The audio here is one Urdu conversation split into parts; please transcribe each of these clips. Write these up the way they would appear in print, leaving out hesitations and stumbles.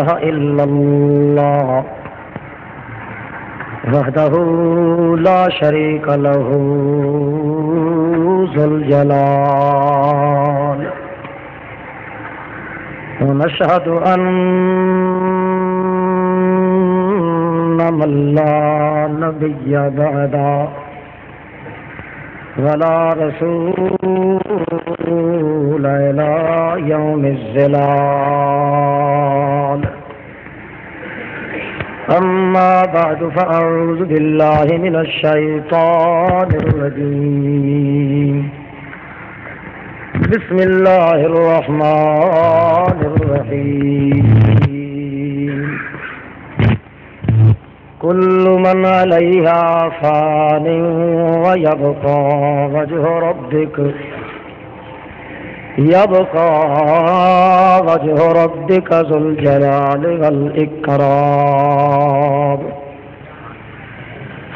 إله إلا الله وحده لا شريك له ذو الجلال ونشهد أن من لا نبي بعده ولا رسول إلى يوم الزلال أما بعد فأعوذ بالله من الشيطان الرجيم بسم الله الرحمن الرحيم كل من عليها فان ويبقى وجه ربك ذو الجلال والإكرام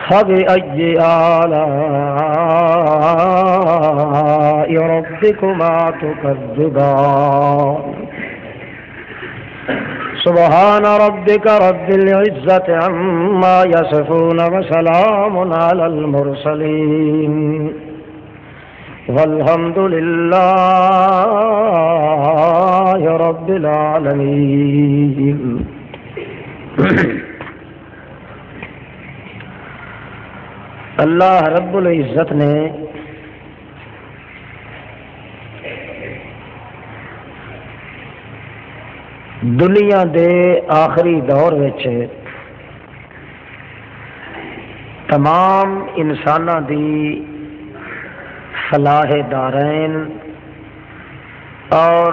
فبأي آلاء ربكما تكذبان سبحان ربك رب العزة عما يصفون وسلام على المرسلين والحمد لله رب العالمين. اللہ رب العزت نے دنیا دے آخری دور وچ تمام انساناں دی فلاح دارین اور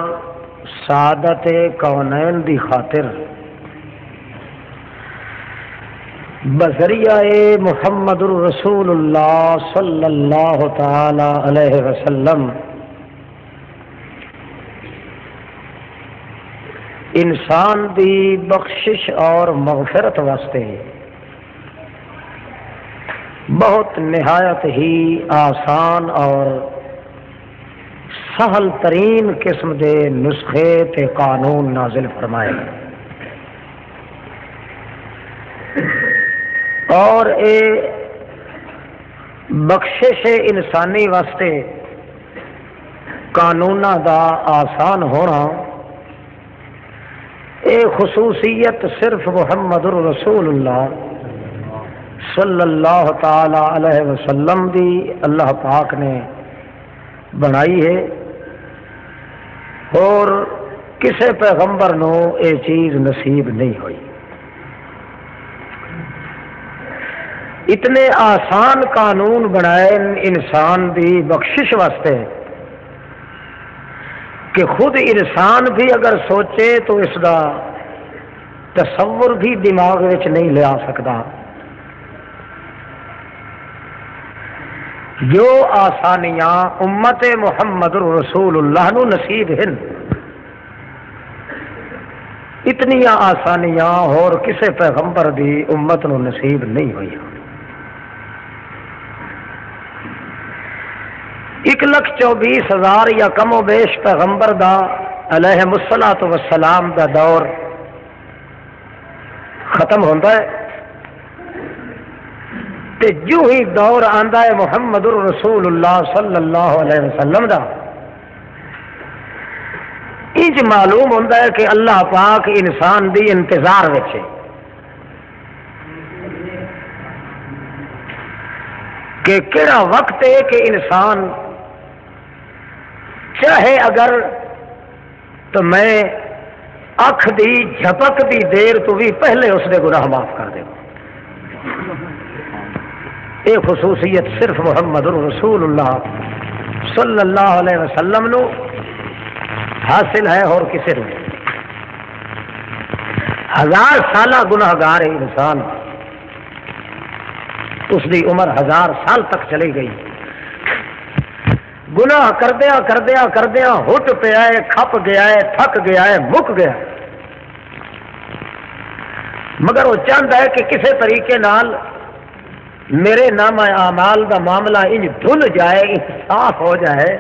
سعادت کونین دی خاطر بذریعہ محمد الرسول اللہ صلی اللہ تعالی علیہ وسلم انسان دی بخشش اور مغفرت واسطے بہت نہایت ہی آسان اور سہل ترین قسم دے نسخے تے قانون نازل فرمائے اور اے بخشش انسانی واسطے قانوناں دا آسان ہونا اے خصوصیت صرف محمد الرسول اللہ صلی اللہ تعالی علیہ وسلم دی اللہ پاک نے بنائی ہے اور کسے پیغمبر نو اے چیز نصیب نہیں ہوئی. اتنے آسان قانون بنائے انسان دی بخشش واسطے کہ خود انسان بھی اگر سوچے تو اس کا تصور بھی دماغ وچ نہیں لے آ سکتا. جو آسانیاں امت محمد رسول اللہ نو نصیب ہیں اتنی آسانیاں اور کسے پیغمبر دی امت نو نصیب نہیں ہوئی. 1,24,000 یا کم و بیش پیغمبر دا علیہ الصلوۃ والسلام دا دور ختم ہوتا ہے تے جو ہی دور آندا ہے محمد الرسول اللہ صلی اللہ علیہ وسلم دا انج معلوم ہوتا ہے کہ اللہ پاک انسان دی انتظار وچ ہے کہ کہڑا وقت ہے کہ انسان چاہے اگر تو میں اکھ دی جھپک دی دیر تو بھی پہلے اس دے گناہ معاف کر دے. یہ خصوصیت صرف محمد رسول اللہ صلی اللہ علیہ وسلم نو حاصل ہے اور کسی نے. 1000 سالہ گناہگار ہے انسان، اس دی عمر 1000 سال تک چلی گئی. گناہ کردیا کردیا کردیا ہٹ پیا ہے، کھپ گیا ہے، تھک گیا ہے، مک گیا، مگر وہ چاہتا ہے کہ کسی طریقے نال میرے نام اعمال دا معاملہ انج دھل جائے، انج صاف ہو جائے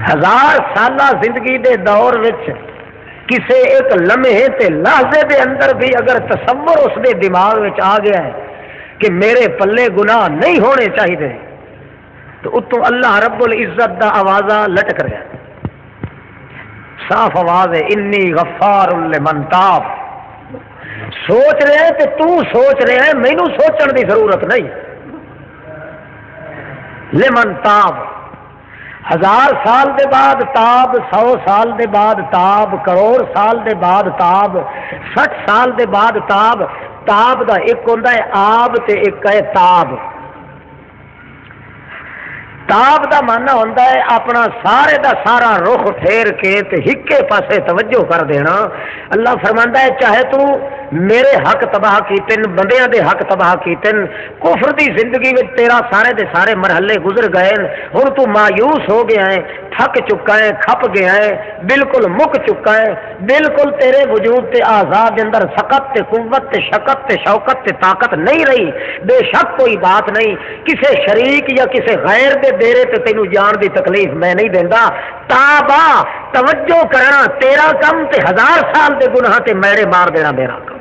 1000 سالہ زندگی دے دور وچ کسے ایک لمحے تے لحظے دے اندر بھی اگر تصور اس دے دماغ وچ آ گیا ہے کہ میرے پلے گناہ نہیں ہونے چاہیے تو اتوں اللہ رب العزت دا آوازہ لٹک رہا ہے، صاف آواز ہے، انی غفار لمن تاب۔ سوچ رہے ہیں کہ تو سوچ رہے ہیں، مینوں سوچن دی ضرورت نہیں۔ لمن تاب، 1000 سال دے بعد تاب، 100 سال دے بعد تاب، کروڑ سال دے بعد تاب، 60 سال دے بعد تاب۔ تاب دا ایک ہوندا ہے آب تے ایک ہے تاب۔ تاب دا معنی ہوندا ہے اپنا سارے دا سارا رخ پھیر کے تے ہکے پاسے توجہ کر دینا۔ اللہ فرماندا ہے چاہے تو میرے حق تباہ کیتن، بندیاں دے حق تباہ کیتن، کفر دی زندگی وچ تیرا سارے دے سارے مرحلے گزر گئے، ہن تو مایوس ہو گیا ہے، تھک چکا ہے، کھپ گیا ہے، بالکل مک چکا ہے، بالکل تیرے وجود تے اعضاء دے اندر سقت تے قوت تے شکت تے شوکت تے طاقت نہیں رہی، بے شک کوئی بات نہیں، کسے شریک یا کسے غیر دے دیرے تے تینوں جان دی تکلیف میں نہیں دیندا۔ تابا توجہ کرنا تیرا کم تے 1000 سال دے گناہ تے میرے مار دینا میرا کم۔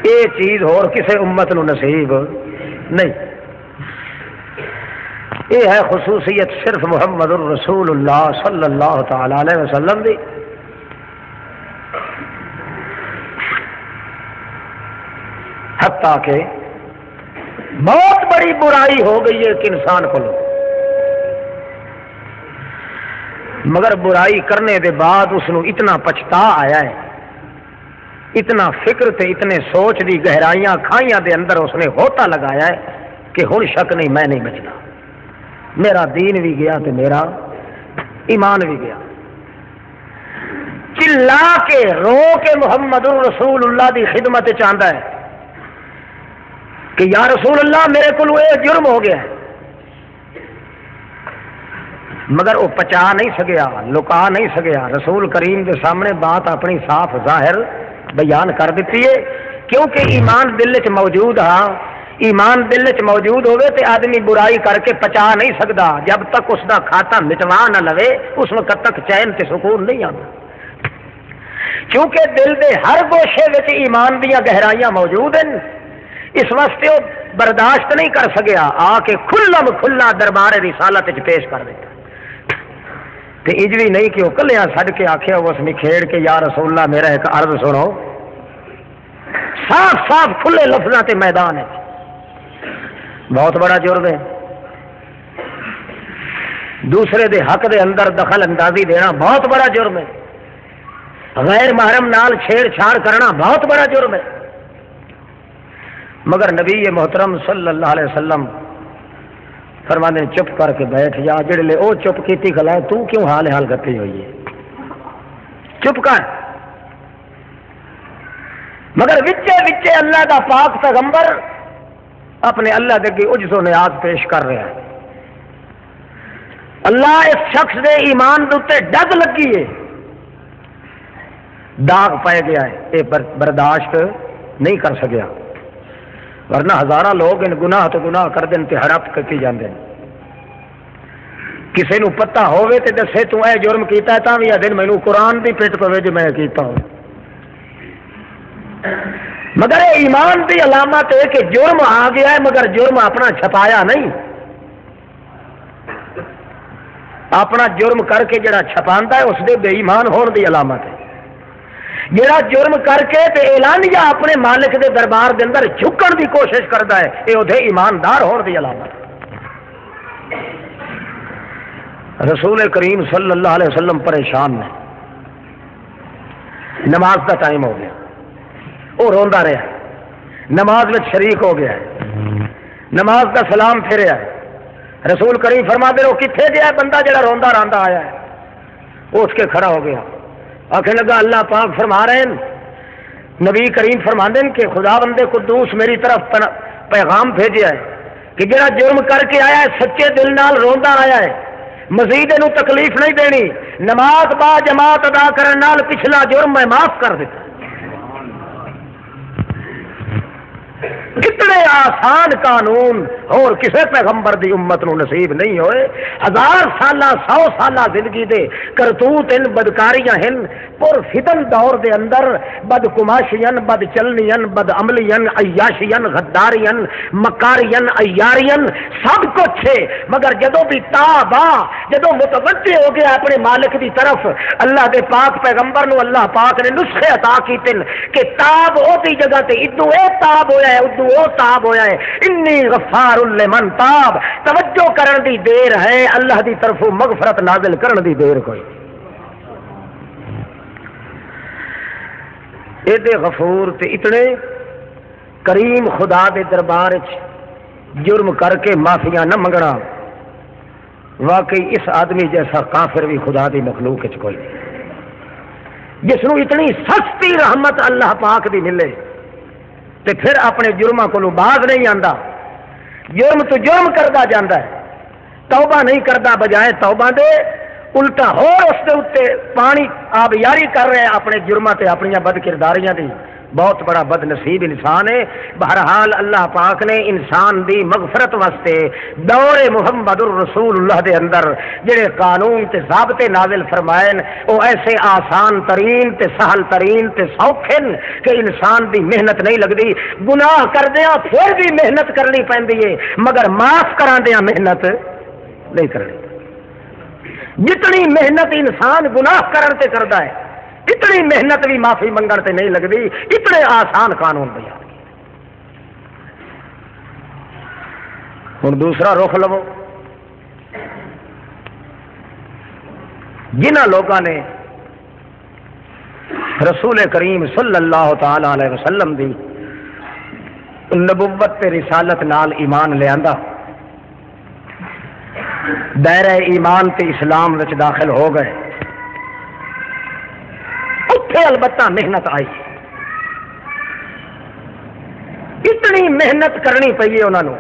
یہ چیز اور کسے امت نو نصیب نہیں۔ یہ ہے خصوصیت صرف محمد الرسول اللہ صلی اللہ تعالی علیہ وسلم دی۔ حتیٰ کہ بہت بڑی برائی ہو گئی ہے ایک انسان کو، مگر برائی کرنے دے بعد اس نو اتنا پچھتا آیا ہے، اتنا فکر تے اتنے سوچ دی گہرائیاں کھائیاں دے اندر اس نے ہوتا لگایا ہے کہ ہن شک نہیں میں نہیں بچنا، میرا دین بھی گیا تے میرا ایمان بھی گیا۔ چلا کے رو کے محمد رسول اللہ دی خدمت چاہتا ہے کہ یا رسول اللہ میرے کو یہ جرم ہو گیا ہے، مگر وہ پچا نہیں سکیا، لکا نہیں سکیا، رسول کریم کے سامنے بات اپنی صاف ظاہر بیان کر دیتی ہے، کیونکہ ایمان دل چ موجود ہاں، ایمان دل چ موجود ہوئے تے آدمی برائی کر کے پچا نہیں سکتا، جب تک اس دا کھاتا مٹوا نہ لوے اس وقت تک چین تے سکون نہیں آتا، کیونکہ دل دے ہر گوشے وچ ایمان دیاں گہرائیاں موجود ہیں، اس واسطے وہ برداشت نہیں کر سکیا، آ کے کھلم کھلا دربار رسالت وچ پیش کر دیتا تے اج بھی نہیں کہ وہ کلیاں سڈ کے آخیا اس نکھیڑ کے یا رسول اللہ میرا ایک عرض سنو، صاف صاف کھلے لفظاں تے میدان ہے، بہت بڑا جرم ہے، دوسرے دے حق دے اندر دخل اندازی دینا بہت بڑا جرم ہے، غیر محرم نال چھیڑ چھاڑ کرنا بہت بڑا جرم ہے، مگر نبی محترم صلی اللہ علیہ وسلم فرماندے نے چپ کر کے بیٹھ جا، جڑے لے او چپ کیتی کھلا تو کیوں حال حال کرتی ہوئی ہے، چپ کر۔ مگر وچے وچے اللہ دا پاک پیغمبر اپنے اللہ دے کے عجز و نیاز پیش کر رہا ہے، اللہ اس شخص دے ایمان دے ڈگ لگی ہے، داغ پائے گیا ہے، یہ برداشت نہیں کر سکیا، ورنہ ہزارہ لوگ ان گناہ تو گناہ کر دیں تے ہڑپ کی جاندے ہیں، کسی نو پتہ ہوئے تے دسے تو اے جرم کیتا ہے تاں بھی دن مینوں قرآن دی پٹ پوے جو میں کیتا ہوں، مگر ایمان دی علامت ہے کہ جرم آ گیا ہے مگر جرم اپنا چھپایا نہیں، اپنا جرم کر کے جڑا چھپاندا ہے اس دے بے ایمان ہون دی علامت ہے، جڑا جرم کر کے تے اعلانیہ اپنے مالک دے دربار دے اندر جھکن دی کوشش کرتا ہے یہ اودے ایماندار ہون دی علامت۔ رسول کریم صلی اللہ علیہ وسلم پریشان نے، نماز کا ٹائم ہو گیا، وہ روندا رہا، نماز میں شریک ہو گیا ہے، نماز کا سلام پھریا ہے، رسول کریم فرماتے رہو کتنے گیا بندہ جڑا روندا راندا آیا ہے، وہ اٹھ کے کھڑا ہو گیا، آخر لگا اللہ پاک فرما رہے ہیں، نبی کریم فرماندے ہیں کہ خدا بند قدوس میری طرف پیغام بھیجا ہے کہ جڑا جرم کر کے آیا ہے سچے دل نال روندا آیا ہے، مزید انہوں تکلیف نہیں دینی، نماز با جماعت ادا کرن نال پچھلا جرم میں معاف کر دیتا۔ اتنے آسان قانون اور کسی پیغمبر دی امت نو نصیب نہیں ہوئے. 1000 سالہ 100 سالہ زندگی دے کرتوت ان بدکاریاں ہیں پر فتن دور دے اندر بد کماشین بد چلنین بد عملین عیاشین غدارین مکارین عیارین سب کچھ ہے. مگر جدو بھی تابا جدو متوجہ ہو گیا اپنے مالک دی طرف اللہ دے پاک پیغمبر نو اللہ پاک نے نسخے عطا کیتے کہ تاب او دی جگہ تے ادو اے تاب ہویا ہے ادو او تاب ہویا ہے. انی غفار لمن تاب توجہ کرن دی دیر ہے اللہ دی طرف مغفرت نازل کرن دی دیر کوئی. ایڈے غفور تے اتنے کریم خدا دے دربار جرم کر کے معافیاں نہ منگنا واقعی اس آدمی جیسا کافر بھی خدا دی مخلوق کوئی نہیں جس نو اتنی سستی رحمت اللہ پاک دی ملے تے پھر اپنے جرماں کو باز نہیں آندا. جرم تو جرم کردا جاندا ہے توبہ نہیں کردا بجائے توبہ دے الٹا ہو اس دے اتے پانی آبیاری کر رہے اپنے جرماں تے اپنی بد کرداریاں دی. بہت بڑا بد نصیب انسان ہے. بہرحال اللہ پاک نے انسان دی مغفرت واسطے دور محمد الرسول اللہ دے اندر جڑے قانون تے ضابطے نازل فرمائے وہ ایسے آسان ترین تے سہل ترین تے سوکھے کہ انسان دی محنت نہیں لگتی. گناہ کردیاں پھر بھی محنت کرنی پیندی ہے مگر معاف کراندیاں محنت نہیں کرنی. جتنی محنت انسان گناہ کرن تے کردا ہے اتنی محنت بھی معافی منگن تے نہیں لگتی. اتنے آسان قانون بیان ہوں دوسرا رخ لو. جنہ لوگوں نے رسول کریم صلی اللہ تعالی علیہ وسلم دی نبوت تے رسالت نال ایمان لے آندا دائرہ ایمان تے اسلام وچ داخل ہو گئے اتنے البتہ محنت آئی. اتنی محنت کرنی پئی ہے انہوں نے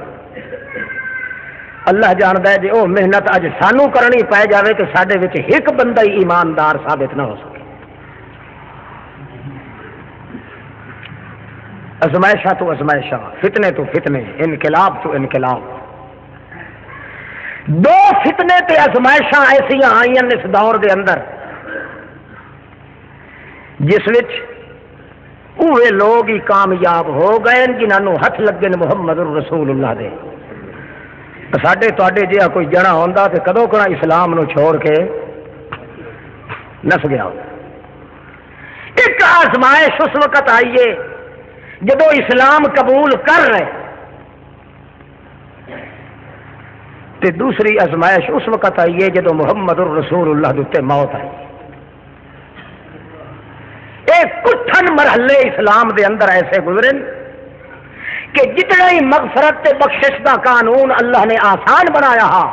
اللہ جانتا ہے جی وہ محنت اج سانو کرنی پی جائے تو سڈے وچ ایک بندہ ہی ایماندار ثابت نہ ہو سکے. ازمائشہ تو ازمائشہ فتنے تو فتنے انقلاب تو انقلاب. دو فتنے تے ازمائشاں ایسیاں آئی اس دور دے اندر جس وچ اوے لوگ ہی کامیاب ہو گئے جنہوں ہاتھ لگے محمد الرسول اللہ دے. ساڈے تواڈے جہا کوئی جنا ہوندا تے کدوں کنا اسلام نو چھوڑ کے نس گیا. ایک آزمائش اس وقت آئیے جدو اسلام قبول کر رہے تے دوسری آزمائش اس وقت آئیے جدو محمد الرسول اللہ دے موت آئی. ایک کٹھن مرحلے اسلام دے اندر ایسے گزرے کہ جتنا ہی مغفرت تے بخشش دا قانون اللہ نے آسان بنایا ہا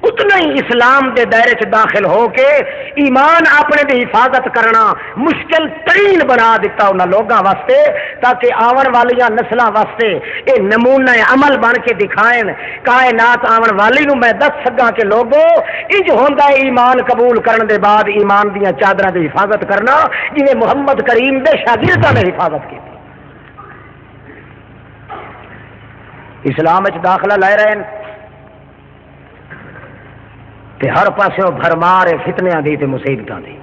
اتنا ہی اسلام دے دائرے چ داخل ہو کے ایمان اپنے دی حفاظت کرنا مشکل ترین بنا دیتا انہاں لوگاں واسطے تاکہ آون والیاں نسلاں واسطے اے نمونہ عمل بن کے دکھائیں. کائنات آون والی نو میں دس سکاں کہ لوگوں انج ہوندا ہے ایمان قبول کرن دے بعد ایمان دیاں چادراں دی حفاظت کرنا جویں محمد کریم دے شاگرداں نے حفاظت کی. اسلام وچ داخلہ لے رہے ہیں تے ہر پاسوں بھرمار فتنیاں دی تے مصیبتاں دی.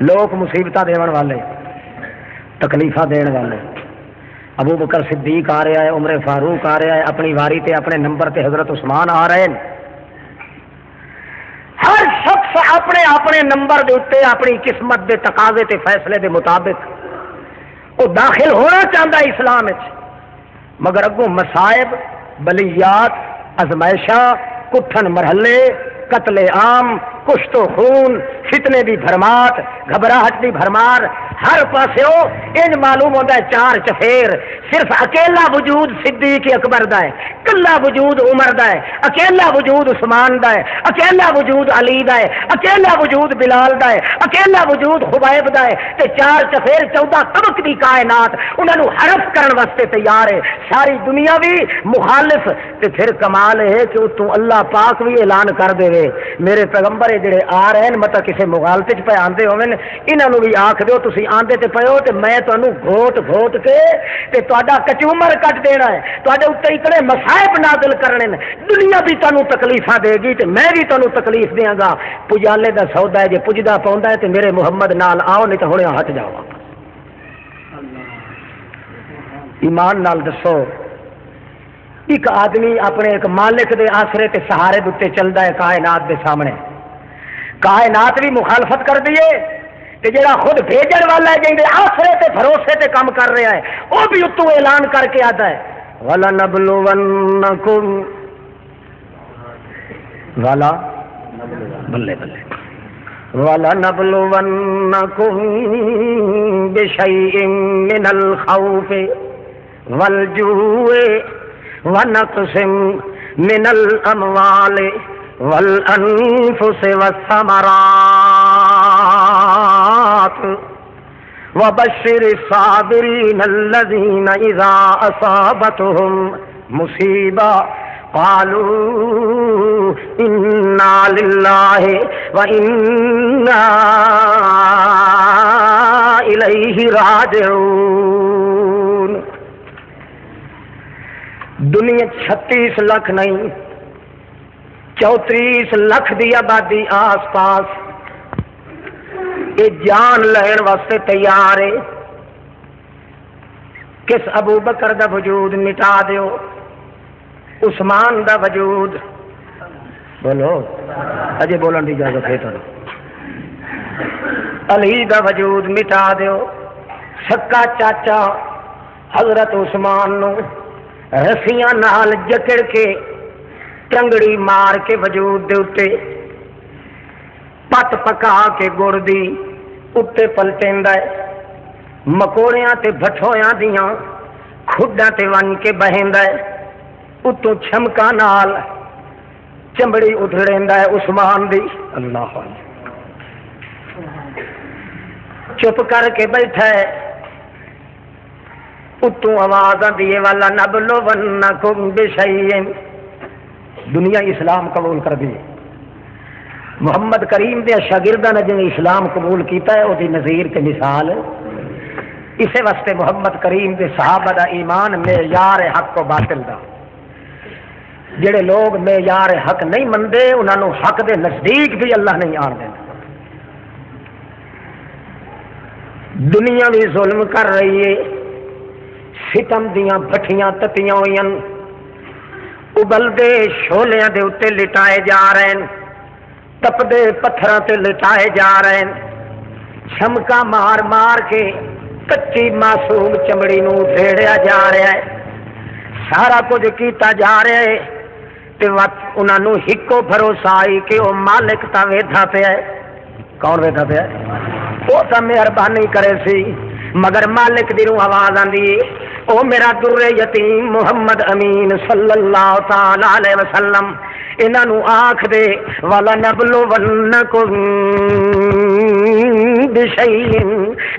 لوگ مصیبتاں دیون والے تکلیفاں دین والے. ابو بکر صدیق آ رہا ہے عمر فاروق آ رہا ہے اپنی واری تے اپنے نمبر تے حضرت عثمان آ رہے ہیں. ہر شخص اپنے اپنے نمبر دے اوتے اپنی قسمت دے تقاضے تے فیصلے دے مطابق وہ داخل ہونا چاہتا ہے اسلام وچ مگر اگوں مصائب بلیات ازمائشاں کٹھن مرحلے قتل عام کشت و خون فتنے دی بھرماٹ گھبراہٹ دی بھرمار ہر پاسوں ان معلوم ہوتا ہے چار چفیر صرف اکیلا وجود صدیق اکبر دا ہے کلا وجود عمر دا ہے اکیلا وجود عثمان دا ہے اکیلا وجود علی دا ہے اکیلا وجود بلال دا ہے اکیلا وجود خبیب دا ہے تے چار چفیر 14 طبق دی کائنات انہاں نو حرف کرن واسطے تیار ہے ساری دنیا بھی مخالف. تے پھر کمال ہے کہ تو اللہ پاک بھی اعلان کر دے میرے پیغمبر جڑے آ رہے ہیں مطلب کہ کسی مغالطے پہ آتے ہوئے انہوں بھی آخ دو تھی آتے تو پے ہو تو میں تمہیں گھوٹ گھوٹ کے تا کچومر کٹ دینا ہے تے اتنے اتنے مسائب نازل کرنے دنیا بھی تمہیں تکلیفاں دے گی تو میں بھی تمہیں تکلیف دیا گا پجالے کا سودا ہے جی پجدا پاؤں ہے تو میرے محمد نال آؤ نہیں تو ہوں ہٹ جاؤ ایمان نال دسو ایک آدمی اپنے ایک مالک دے آسرے تے سہارے دے چلتا ہے کائنات دے سامنے کائنات بھی مخالفت کر دیے تے جڑا خود بھیجن والا ہے جن دے آسرے تے بھروسے تے کام کر رہا ہے وہ بھی اتوں اعلان کر کے آتا ہے وَلَنَبْلُوَنَّكُمْ والا بلے بلے وَلَنَبْلُوَنَّكُمْ بِشَيْءٍ مِّنَ الْخَوْفِ وَالْجُوعِ وَنَقْصٍ مِّنَ الْأَمْوَالِ وَالْأَنفُسِ وَالثَّمَرَاتِ وَبَشِّرِ الصَّابِرِينَ الَّذِينَ إِذَا أَصَابَتْهُمْ مُصِيبَةٌ قَالُوا إِنَّا لِلَّهِ وَإِنَّا إِلَيْهِ راجعون۔ دنیا 36 لاکھ نہیں 34 لاکھ دی آبادی آس پاس یہ جان لین واسطے تیار ہے کس ابو بکر دا وجود مٹا دیو عثمان دا وجود بولو اجے بولن دی اجازت ہے تانوں علی دا وجود مٹا دیو سکا چاچا حضرت عثمان نو رسیاں نال جکڑ کے ٹنگڑی مار کے وجود دے اتے پت پکا کے گڑ دی اتے پلٹیندا ہے مکوڑیاں تے بھٹویاں دیاں کھڈاں تے ون کے بہیندا ہے اتوں چھمکا نال چمڑی ادھڑیندا ہے عثمان دی اللہ چپ کر کے بیٹھا ہے اتوں آواز آتی ہے والا نبلونکم بشیء دنیا اسلام قبول کر دی محمد کریم دے شاگرداں نے جن اسلام قبول کیتا ہے وہ نظیر کے مثال اسے واسطے محمد کریم دے صحابہ دا ایمان معیار حق و باطل دا جڑے لوگ معیار حق نہیں مندے انہوں حق دے نزدیک بھی اللہ نہیں آن دینا دنیا بھی ظلم کر رہی ہے ستم دیاں بھٹیاں تتیاں ہوئی ابلدے شولیاں دے اتے لٹائے جا رہے ہیں تپدے پتھراں تے لٹائے جا رہے ہیں چھمکا مار مار کے کچی معصوم چمڑی نو ڈھیڑیا جا رہا ہے سارا کچھ کیتا جا رہا ہے تے انہاں نو ہکو بھروسہ آئی کہ وہ مالک تا ویدھا پہ ہے کون ویدھا پہ ہے وہ تا مہربانی کرے سی مگر مالک دی نو آواز آندی او میرا در یتیم محمد امین صلی اللہ تعالی علیہ وسلم انہاں نو آکھ دے وَلَنَبْلُوَنَّكُمْ بِشَيْءٍ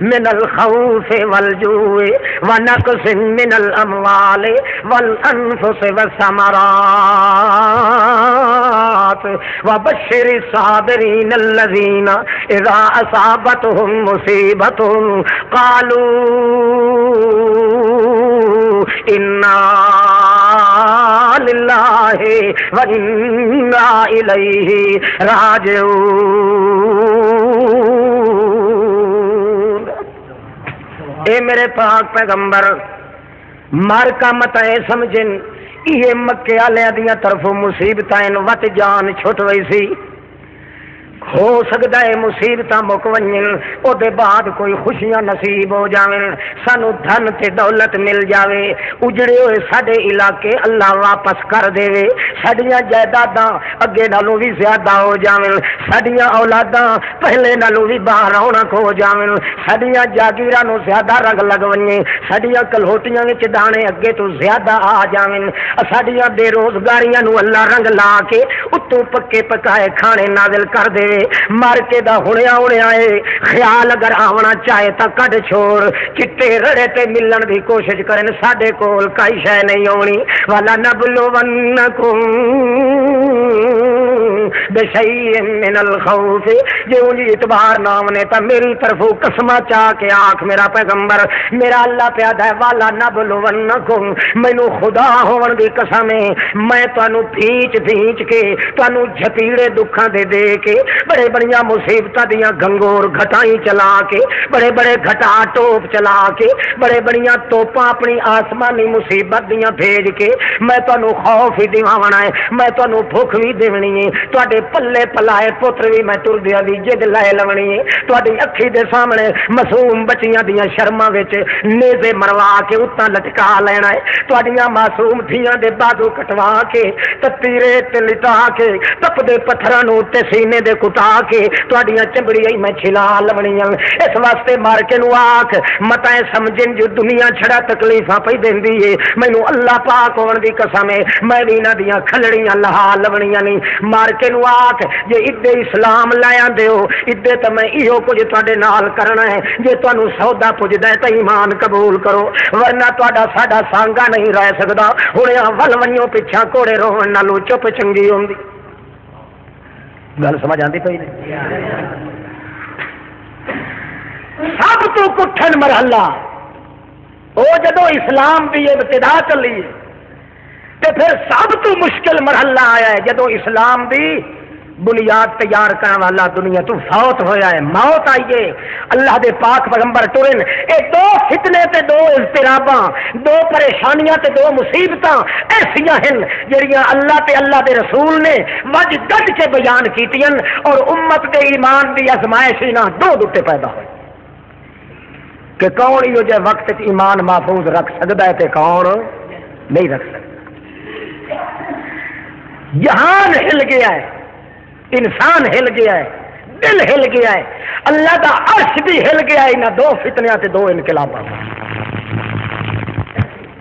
مِّنَ الْخَوْفِ وَالْجُوعِ وَنَقْصٍ مِّنَ الْأَمْوَالِ وَالْأَنفُسِ وَالثَّمَرَاتِ وَبَشِّرِ الصَّابِرِينَ الَّذِينَ إِذَا أَصَابَتْهُمْ مُصِيبَةٌ قَالُوا إِنَّا لِلَّهِ وَإِنَّا إِلَيْهِ راجعون۔ اے میرے پاک پیغمبر مر کا مت اے سمجھن یہ مکے والے دیاں طرفوں مصیبتیں وٹ جان چھٹ وئی سی ہو سکتا ہے مصیبتاں مک ونجن او دے بعد کوئی خوشیاں نصیب ہو جاویں سانو دھن تے دولت مل جاوے اجڑے ہوئے ساڈے علاقے اللہ واپس کر دے ساڈیاں جائیداداں اگے نالوں بھی زیادہ ہو جاویں ساڈیاں اولاداں پہلے نالوں بھی باہر رونق ہو جاویں ساڈیاں جاگیراں نو زیادہ رنگ لگ ونجے ساڈیاں کلہوٹیاں وچ دانے اگے تو زیادہ آ جاویں ساڈیاں بے روزگاریاں نو اللہ رنگ لا کے اتوں پکے پکائے کھانے نازل کر دے مر کے دا ہنیا ہنیا ہے خیال اگر آونا چاہے تا کڈ چھوڑ چٹے رڑے تے ملن دی کوشش کرن ساڈے کول کئی شے نہیں ہونی والا نبلونکم بشیء من الخوف جے انجی اعتبار نام نے تا میری طرفوں قسمہ چاہ کے آنکھ میرا پیغمبر میرا اللہ پیادا ہے والا نبلونکم مینوں خدا ہون دی قسم ہے میں تانوں بھیچ بھیچ کے تانوں جھپیڑے دکھاں دے دے کے بڑے بڑیاں مصیبتاں دیاں گنگور گھٹائیں چلا کے بڑے بڑے گھٹا ٹوپ چلا کے بڑے بڑیاں توپاں اپنی آسمانی مصیبت دیاں بھیج کے میں تانوں خوف ہی دیوانا ہے میں تانوں بھوک بھی دیونی ہے تواڈے پلے پلائے پتر بھی میں ٹردیاں دی جد لے لونی ہے تواڈی اکھی دے سامنے معصوم بچیاں دیاں شرماں وچ نیزے مروا کے اتاں لٹکا لینا ہے تواڈیاں معصوم دھیاں دے بازو کٹوا کے تیرے تے لٹا کے تپدے پتھراں نوں تے سینے دے کٹا کے تواڈیاں چمڑیاں میں چھلا لونیاں اس واسطے مار کے نو آکھ متائیں سمجھن جو دنیا چھڑا تکلیفاں پئی دیندی ہے مینوں اللہ پاک ہون دی قسم ہے میں بھی انہاں دیاں کھلڑیاں لہا لونیاں نہیں مار کے نو آکھ جے ادے اسلام لے آندے ہو ادے تے میں ایہو کچھ تواڈے نال کرنا ہے جے تانوں سودا پجدا ہے تے ایمان قبول کرو ورنہ تواڈا ساڈا سانگا نہیں رہ سکدا ہن ول ونیو پیچھا کوڑے رون نالوں چپ چنگی ہوندی گل سمجھ آندی پئی نہیں سب تو کٹھن مرحلہ وہ جدو اسلام کی ابتدا چلی تے پھر سب تو مشکل مرحلہ آیا ہے جدو اسلام کی بنیاد تیار کرنے والا دنیا تو فوت ہویا ہے موت آئیے اللہ دے پاک پیغمبر ٹرن اے دو فتنے تے دو اضطراباں دو پریشانیاں تے دو مصیبتاں ایسیاں ہیں جڑیاں اللہ تے اللہ دے رسول نے وج گڈ کے بیان کیتیاں اور امت دے ایمان دی آزمائش نہ دو دٹے پیدا ہوئے کہ کون یہ جے وقت ایمان محفوظ رکھ سکتا ہے تے کون نہیں رکھ سکتا جہان ہل گیا ہے انسان ہل گیا ہے دل ہل گیا ہے اللہ کا عرش بھی ہل گیا ہے انہاں دو فتنیاں تے دو انقلاباں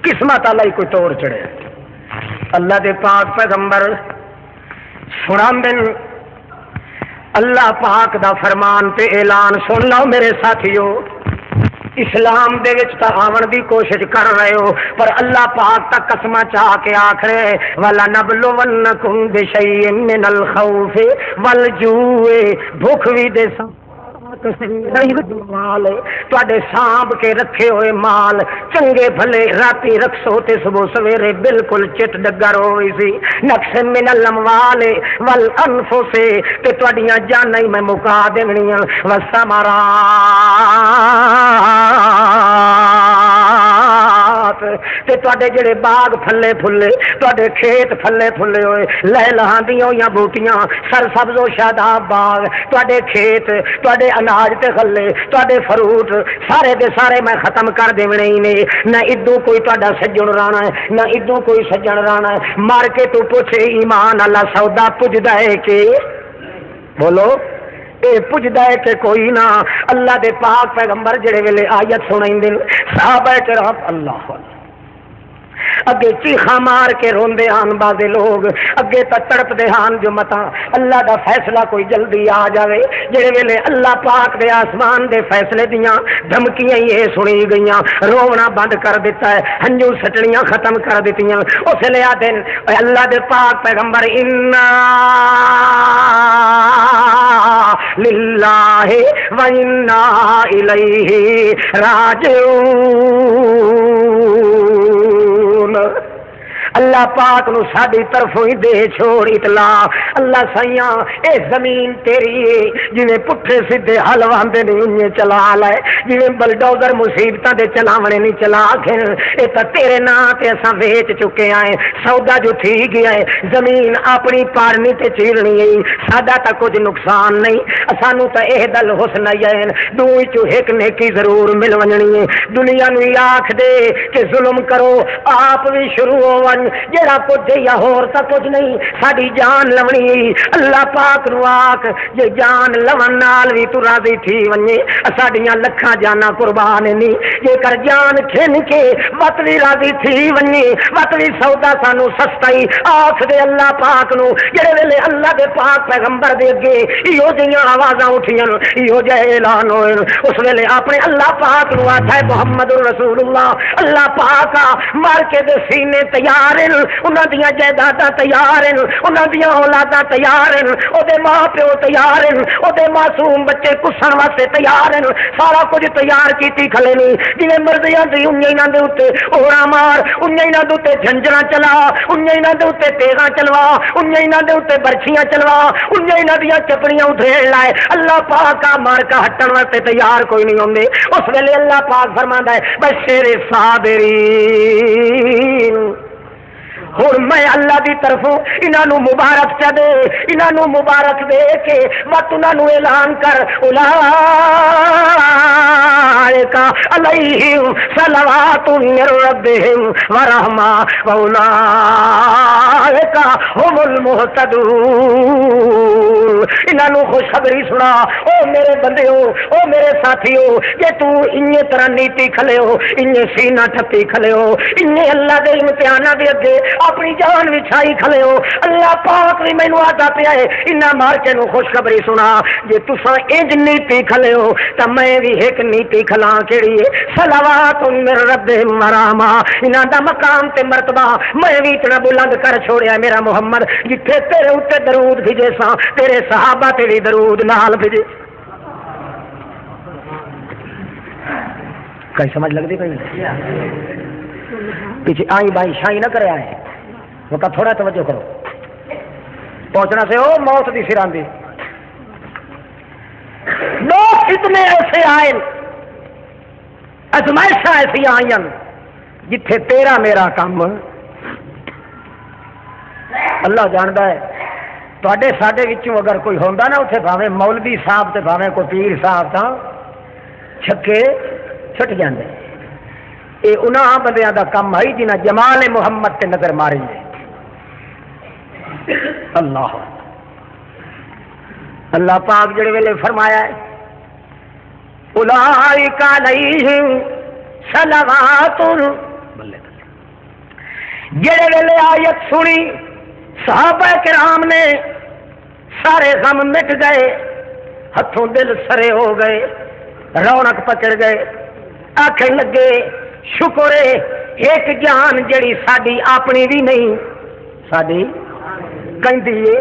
قسمت اللہ کوئی توڑ چڑھے اللہ دے پاک پیغمبر سناندن اللہ پاک دا فرمان تے اعلان سن لو میرے ساتھیو اسلام دے وچ تا آون دی کوشش کر رہے ہو پر اللہ پاک تا قسمہ چاہ کے آکھرے وَلَا نَبْلُوَنَّكُمْ بِشَيْءٍ مِّنَ الْخَوْفِ وَالْجُوعِ بھوک بھی دے تواڈے سانب کے رکھے ہوئے مال چنگے بھلے راتی رکھسو تے صبح سویرے بالکل چٹ ڈگر ہوئی سی نقص من الاموال والانفس تے تواڈیاں جاناں ہی میں مکا دینیاں والثمرات تے تواڈے جڑے باغ پھلے پھلے تواڈے کھیت پھلے پھلے ہوئے لہ لہاندیاں ہوئیاں بوٹیاں سر سبز و شاداب باغ تواڈے کھیت تواڈے اناج تے غلے تواڈے فروٹ سارے دے سارے میں ختم کر دیونے ہی نے نہ ادو کوئی تواڈا سجن رانا ہے نہ ادو کوئی سجن رانا ہے مار کے تو پوچھے ایمان اللہ سودا پجدا ہے کہ بولو اے پجدا ہے کہ کوئی نہ اللہ دے پاک پیغمبر جڑے ویلے آیت سنائیں صحابہ کرام اللہ اگے چیخا مار کے روندے آن بازے لوگ اگے تا تڑپ دے آن جو متا اللہ دا فیصلہ کوئی جلدی آ جاوے جڑے ویلے اللہ پاک دے آسمان دے فیصلے دیاں دھمکیاں یہ سنی گئیاں رونا بند کر دیتا ہے ہنجو سٹنیاں ختم کر دیتیاں اس لے آدن اللہ دے پاک پیغمبر انا للہ و انا الیہ راجعون اللہ پاک نو ساڈی طرفوں ہی دے چھوڑ اطلاع اللہ سیاں اے زمین تیری ہے جویں پٹھے سیدھے حل واندے نہیں چلا لے جویں بلڈوزر مصیبتاں دے چلاونے نہیں چلا کے اے تے تیرے نا تے اساں ویچ چکے آئے سودا جو تھی گیا ہے زمین اپنی پارنی تے چیرنی ہے ساڈا تا کچھ نقصان نہیں سانو تے اے دل حسنین دو وچوں ایک نیکی ضرور مل ونجنی ہے دنیا نو آکھ دے کہ ظلم کرو آپ بھی شروع ہو جڑا کچھ یا ہور تا کچھ نہیں ساڈی جان لونی اللہ پاک نو آکھ جے جان لون نال وی تو راضی تھی ونجے ساڈیاں لکھاں جاناں قربان نہیں جے کر جان کھن کے وت وی راضی تھی ونجے وت وی سودا سانو سستا ہی آکھ دے اللہ پاک نو جڑے ویلے اللہ دے پاک پیغمبر دے اگے ایو جیاں آوازاں اٹھیاں ایو جے اعلان ہوئے اس ویلے اپنے اللہ پاک نو آکھے محمد رسول اللہ اللہ پاک مر کے دے سینے تیار ہیں انہاں دیاں جائیداداں تیار ہیں انہاں دیاں اولاداں تیار ہیں او دے ماں پیو تیار ہیں او دے معصوم بچے کسن واسطے تیار ہیں سارا کچھ تیار کیتی کھلے نہیں جویں مرضیاں دی انہاں انہاں دے اوتے اوڑا مار انہاں انہاں دے اوتے جھنجراں چلا انہاں انہاں دے اوتے تیغاں چلوا انہاں انہاں دے اوتے برچیاں چلوا انہاں انہاں دیاں چپڑیاں ادھیڑ لائے اللہ پاک مار کا ہٹن واسطے تیار کوئی نہیں ہوندے اس ویلے اللہ پاک فرماندا ہے بشیر صابرین ہوں میں اللہ دی طرفوں انہوں مبارک چا دے انہوں مبارک دے کے مت انہوں اعلان کر اولئک علیہم صلوات من ربہم ورحمہ واولئک هم المہتدون انہوں خوشخبری سنا او میرے بندیو او میرے ساتھیو کہ تو انہی طرح نیتی کھلے ہو انہی سینہ ٹھپی کھلے ہو انہی اللہ دے امتحانہ دے اگے اپنی جان وچھائی کھلے ہو اللہ پاک بھی مینوں آتا پیا ہے انہاں مار کے نو خوشخبری سنا جے تساں انج نیتی کھلے ہو تے میں بھی ایک نیتی کھلاں کیڑی ہے صلوات من ربہم ورحمہ انہاں دا مقام تے مرتبہ میں بھی اتنا بلند کر چھوڑیا میرا محمد جتھے تیرے اوتے درود بھیجے سا تیرے صحابہ تے بھی درود نال بھیجے کہیں سمجھ لگ دی کہیں پیچھے آئی بائی شائی نہ کرے آئے وہ کہا تھوڑا توجہ کرو پہنچنا سے ہو موت دی سران دی لوگ اتنے ایسے آئے ازمائشاں ایسی آئیں جتھے تیرا میرا کام اللہ جانتا ہے تواڈے ساڈے وچوں اگر کوئی ہوندا نا اتنے بھاویں مولوی صاحب تے بھاویں کوئی پیر صاحب تاں چھکے چھٹ جاندے اے انہاں بندیاں دا کم ہے جنہاں جمال محمد تے نظر ماریں گے اللہ اللہ پاک جڑے ویلے فرمایا ہے اولئک علیہم صلوات جڑے ویلے آیت سنی صحابہ کرام نے سارے غم مٹ گئے ہتھوں دل سرے ہو گئے رونق پکڑ گئے آکھن لگے شکر ہے ایک جان جڑی ساڈی اپنی بھی نہیں ساڈی کہندی ہے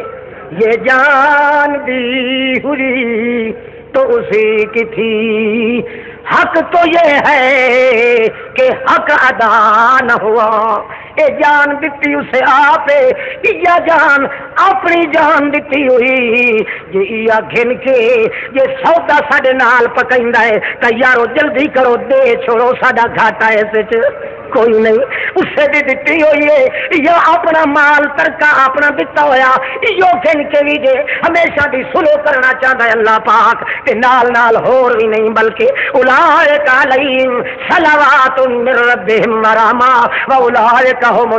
یہ جان دی ہوئی تو اسی کی تھی حق تو یہ ہے کہ حق ادا نہ ہوا اے جان دیتی اسے آپ یا جان اپنی جان دیتی ہوئی یہ گھن کے یہ سودا ساڈے نال پکیندا ہے تے یارو جلدی کرو دے چھوڑو ساڈا گھاٹا اس وچ کوئی نہیں اسے بھی دیتی ہوئی ہے یا اپنا مال ترکا اپنا دیتا ہویا یہ گھن کے بھی جے ہمیشہ دی سلو کرنا چاہتا ہے اللہ پاک تے نال نال ہور بھی نہیں بلکہ اولئک علیہم صلوات من ربہم ورحمہ واولئک هم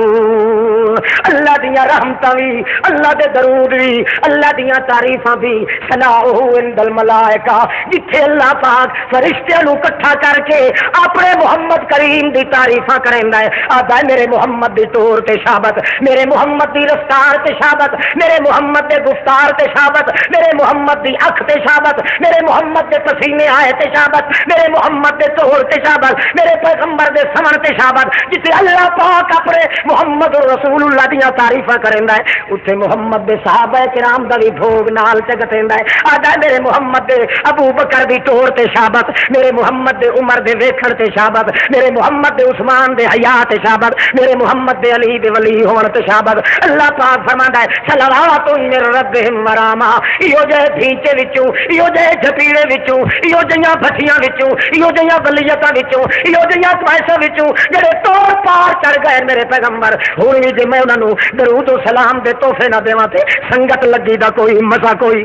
المہتدون اللہ دیاں رحمتاں بھی اللہ دے درود بھی اللہ دیاں تعریفاں بھی ثناؤہ عند الملائکہ جتھے اللہ پاک فرشتیاں نو اکٹھا کر کے اپنے محمد کریم دی تعریفاں کریندا ہے آدا میرے محمد دی طور تے شابت میرے محمد دی رفتار تے شابت میرے محمد دے گفتار تے شابت میرے محمد دی اکھ تے شابت میرے محمد دے پسینے آئے تے شابت میرے محمد دے طور تے شابت میرے پیغمبر دے سمن تے شابت جتے اللہ پاک اپنے محمد رسول اللہ دیاں تعریفاں کریندا ہے اوتھے محمد دے صحابہ کرام دا وی بھوگ نال چگتیندا ہے آدا میرے محمد دے ابو بکر دی طور تے شابت میرے محمد دے عمر دے ویکھن تے شابت میرے محمد دے عثمان دے حیا تے شابت میرے محمد دے علی دے ولی ہون تے شابت اللہ پاک فرماندا ہے صلوات من ربہم ورحمہ ایو جے بھیچے وچوں ایو جے جھپیڑے وچوں ایو جیاں بھٹیاں وچوں ایو جیاں ولیتاں وچوں ایو جیاں پیسے وچوں جڑے توڑ پار چڑھ گئے میرے پیغمبر ہن وی جے میں انہاں نو درود و سلام دے تحفے نہ دیواں تے سنگت لگی دا کوئی مزہ کوئی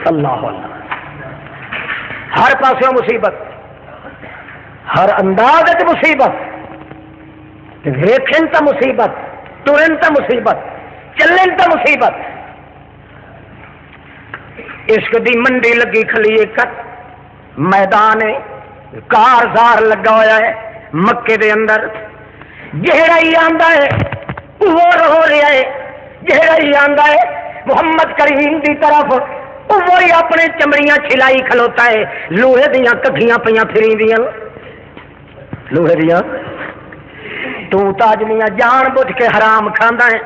اللہ اللہ ہر پاسوں مصیبت ہر انداز مصیبت، ویکھن تا مصیبت، ٹرن تا مصیبت، چلن تا مصیبت۔ عشق دی منڈی لگی کھلیے کٹ میدان کارزار لگا ہوا ہے مکے دے اندر، جہڑا ہی آندا ہے وہ ہو رہا ہے، جہڑا ہی آندا ہے محمد کریم دی طرف وہی اپنے چمڑیاں چھلائی کھلوتا ہے، لوہے دیاں ککھیاں پیاں پھریندیاں، لوہے دیاں تو تاجمیاں جان بوجھ کے حرام کھاندا ہے،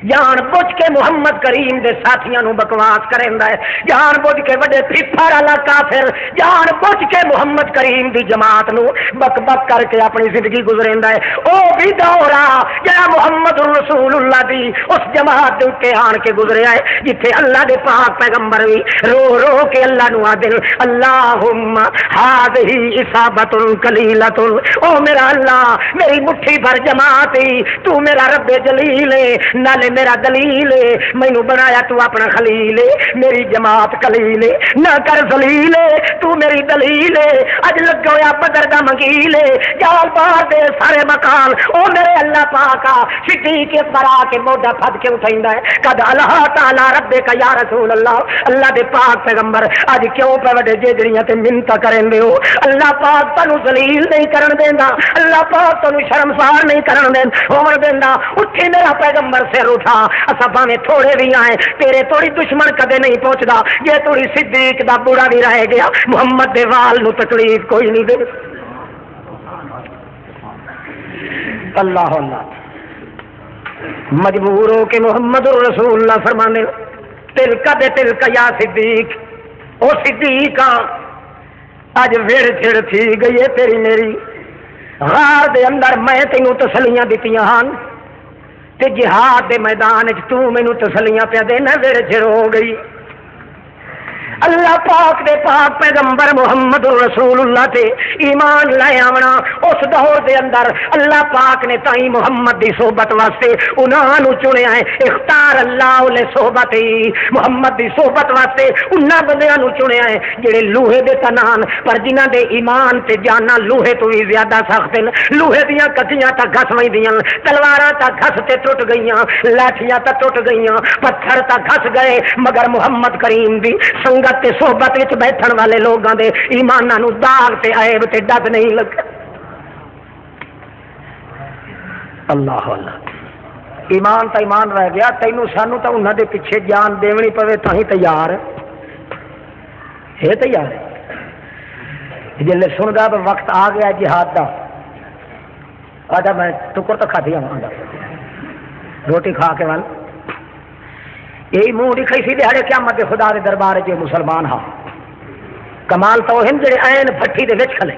جان بوجھ کے محمد کریم دے ساتھیاں نو بکواس کریندا ہے، جان بوجھ کے وڈے پھپھڑ والا کافر جان بوجھ کے محمد کریم دی جماعت نو بک بک کر کے اپنی زندگی گزریندا ہے۔ او بھی دور آ جڑا محمد رسول اللہ دی اس جماعت دے کے آن کے گزریا ہے جتھے اللہ دے پاک پیغمبر بھی رو رو کے اللہ نو آدن اللہم ہذہ اصابۃ قلیلۃ، او میرا اللہ میری مٹھی بھر جماعت تو میرا رب جلیل ہے، نالے میرا دلیل ہے، مینو بنایا تو اپنا خلیل ہے، میری جماعت قلیل ہے، نہ کر ذلیل ہے، تو میری دلیل ہے، اج لگ ہویا بدر دا منگیل ہے، جال بار دے سارے مکان او میرے اللہ پاکا صدیق اکبر آ کے موڈا پھد کے اٹھائندا ہے، قد اللہ تعالی رب کا یا رسول اللہ، اللہ دے پاک پیغمبر اج کیوں پہ وڈے جیجڑیاں تے منتا کرن دے ہو، اللہ پاک تانوں ذلیل نہیں کرن دیندا، اللہ پاک تانوں شرمسار نہیں کرن دیندا، اٹھے میرا پیغمبر سے اٹھا، اسا بھاویں تھوڑے بھی آئے تیرے توڑی دشمن کدے نہیں پہنچدا، جے توڑی صدیق دا بوڑا بھی رہ گیا محمد دے وال نو تکلیف کوئی نہیں دے۔ اللہ اللہ مجبور ہو کے محمد رسول اللہ فرمانے تلکا دے تلکا یا صدیق، او صدیقا اج ویڑ چھڑ تھی گئی ہے تیری میری، غار دے اندر میں تینوں تسلیاں دتیاں ہن تے جہاد دے میدان تو مینوں تسلیاں پیا دینا، ویڑ چھڑ ہو گئی۔ اللہ پاک دے پاک پیغمبر محمد رسول اللہ تے ایمان لے آونا اس دور دے اندر اللہ پاک نے تائیں محمد دی صحبت واسطے انہاں نو چنیا ہے، اختار اللہ لے صحبت محمد دی صحبت واسطے انہاں بندیاں نو چنیا ہے جڑے لوہے دے تنان پر جنہاں دے ایمان تے جانا لوہے تو بھی زیادہ سخت ہیں، لوہے دیاں کٹیاں تا گھس ویندیاں، تلواراں تا گھس تے ٹوٹ گئیاں، لاٹھیاں تا ٹوٹ گئیاں، پتھر تا گھس گئے، مگر محمد کریم دی سنگت تے صحبت وچ بیٹھن والے لوگاں دے ایماناں نو داغ تے عیب تے ڈگ نہیں لگا۔ اللہ اللہ ایمان تا ایمان رہ گیا، تینوں سانو تا انہاں دے پیچھے جان دیونی پوے تاں ہی تیار ہے، تیار ہے۔ جلے سندا وقت آ گیا جہاد دا، آجا میں ٹکر تو کھا دیا روٹی کھا کے ول یہی منہ دکھائی سی دیہڑے قیامت دے خدا دے دربار جو مسلمان ہاں کمال تو ہن جڑے این بھٹی دے وچ کھلے،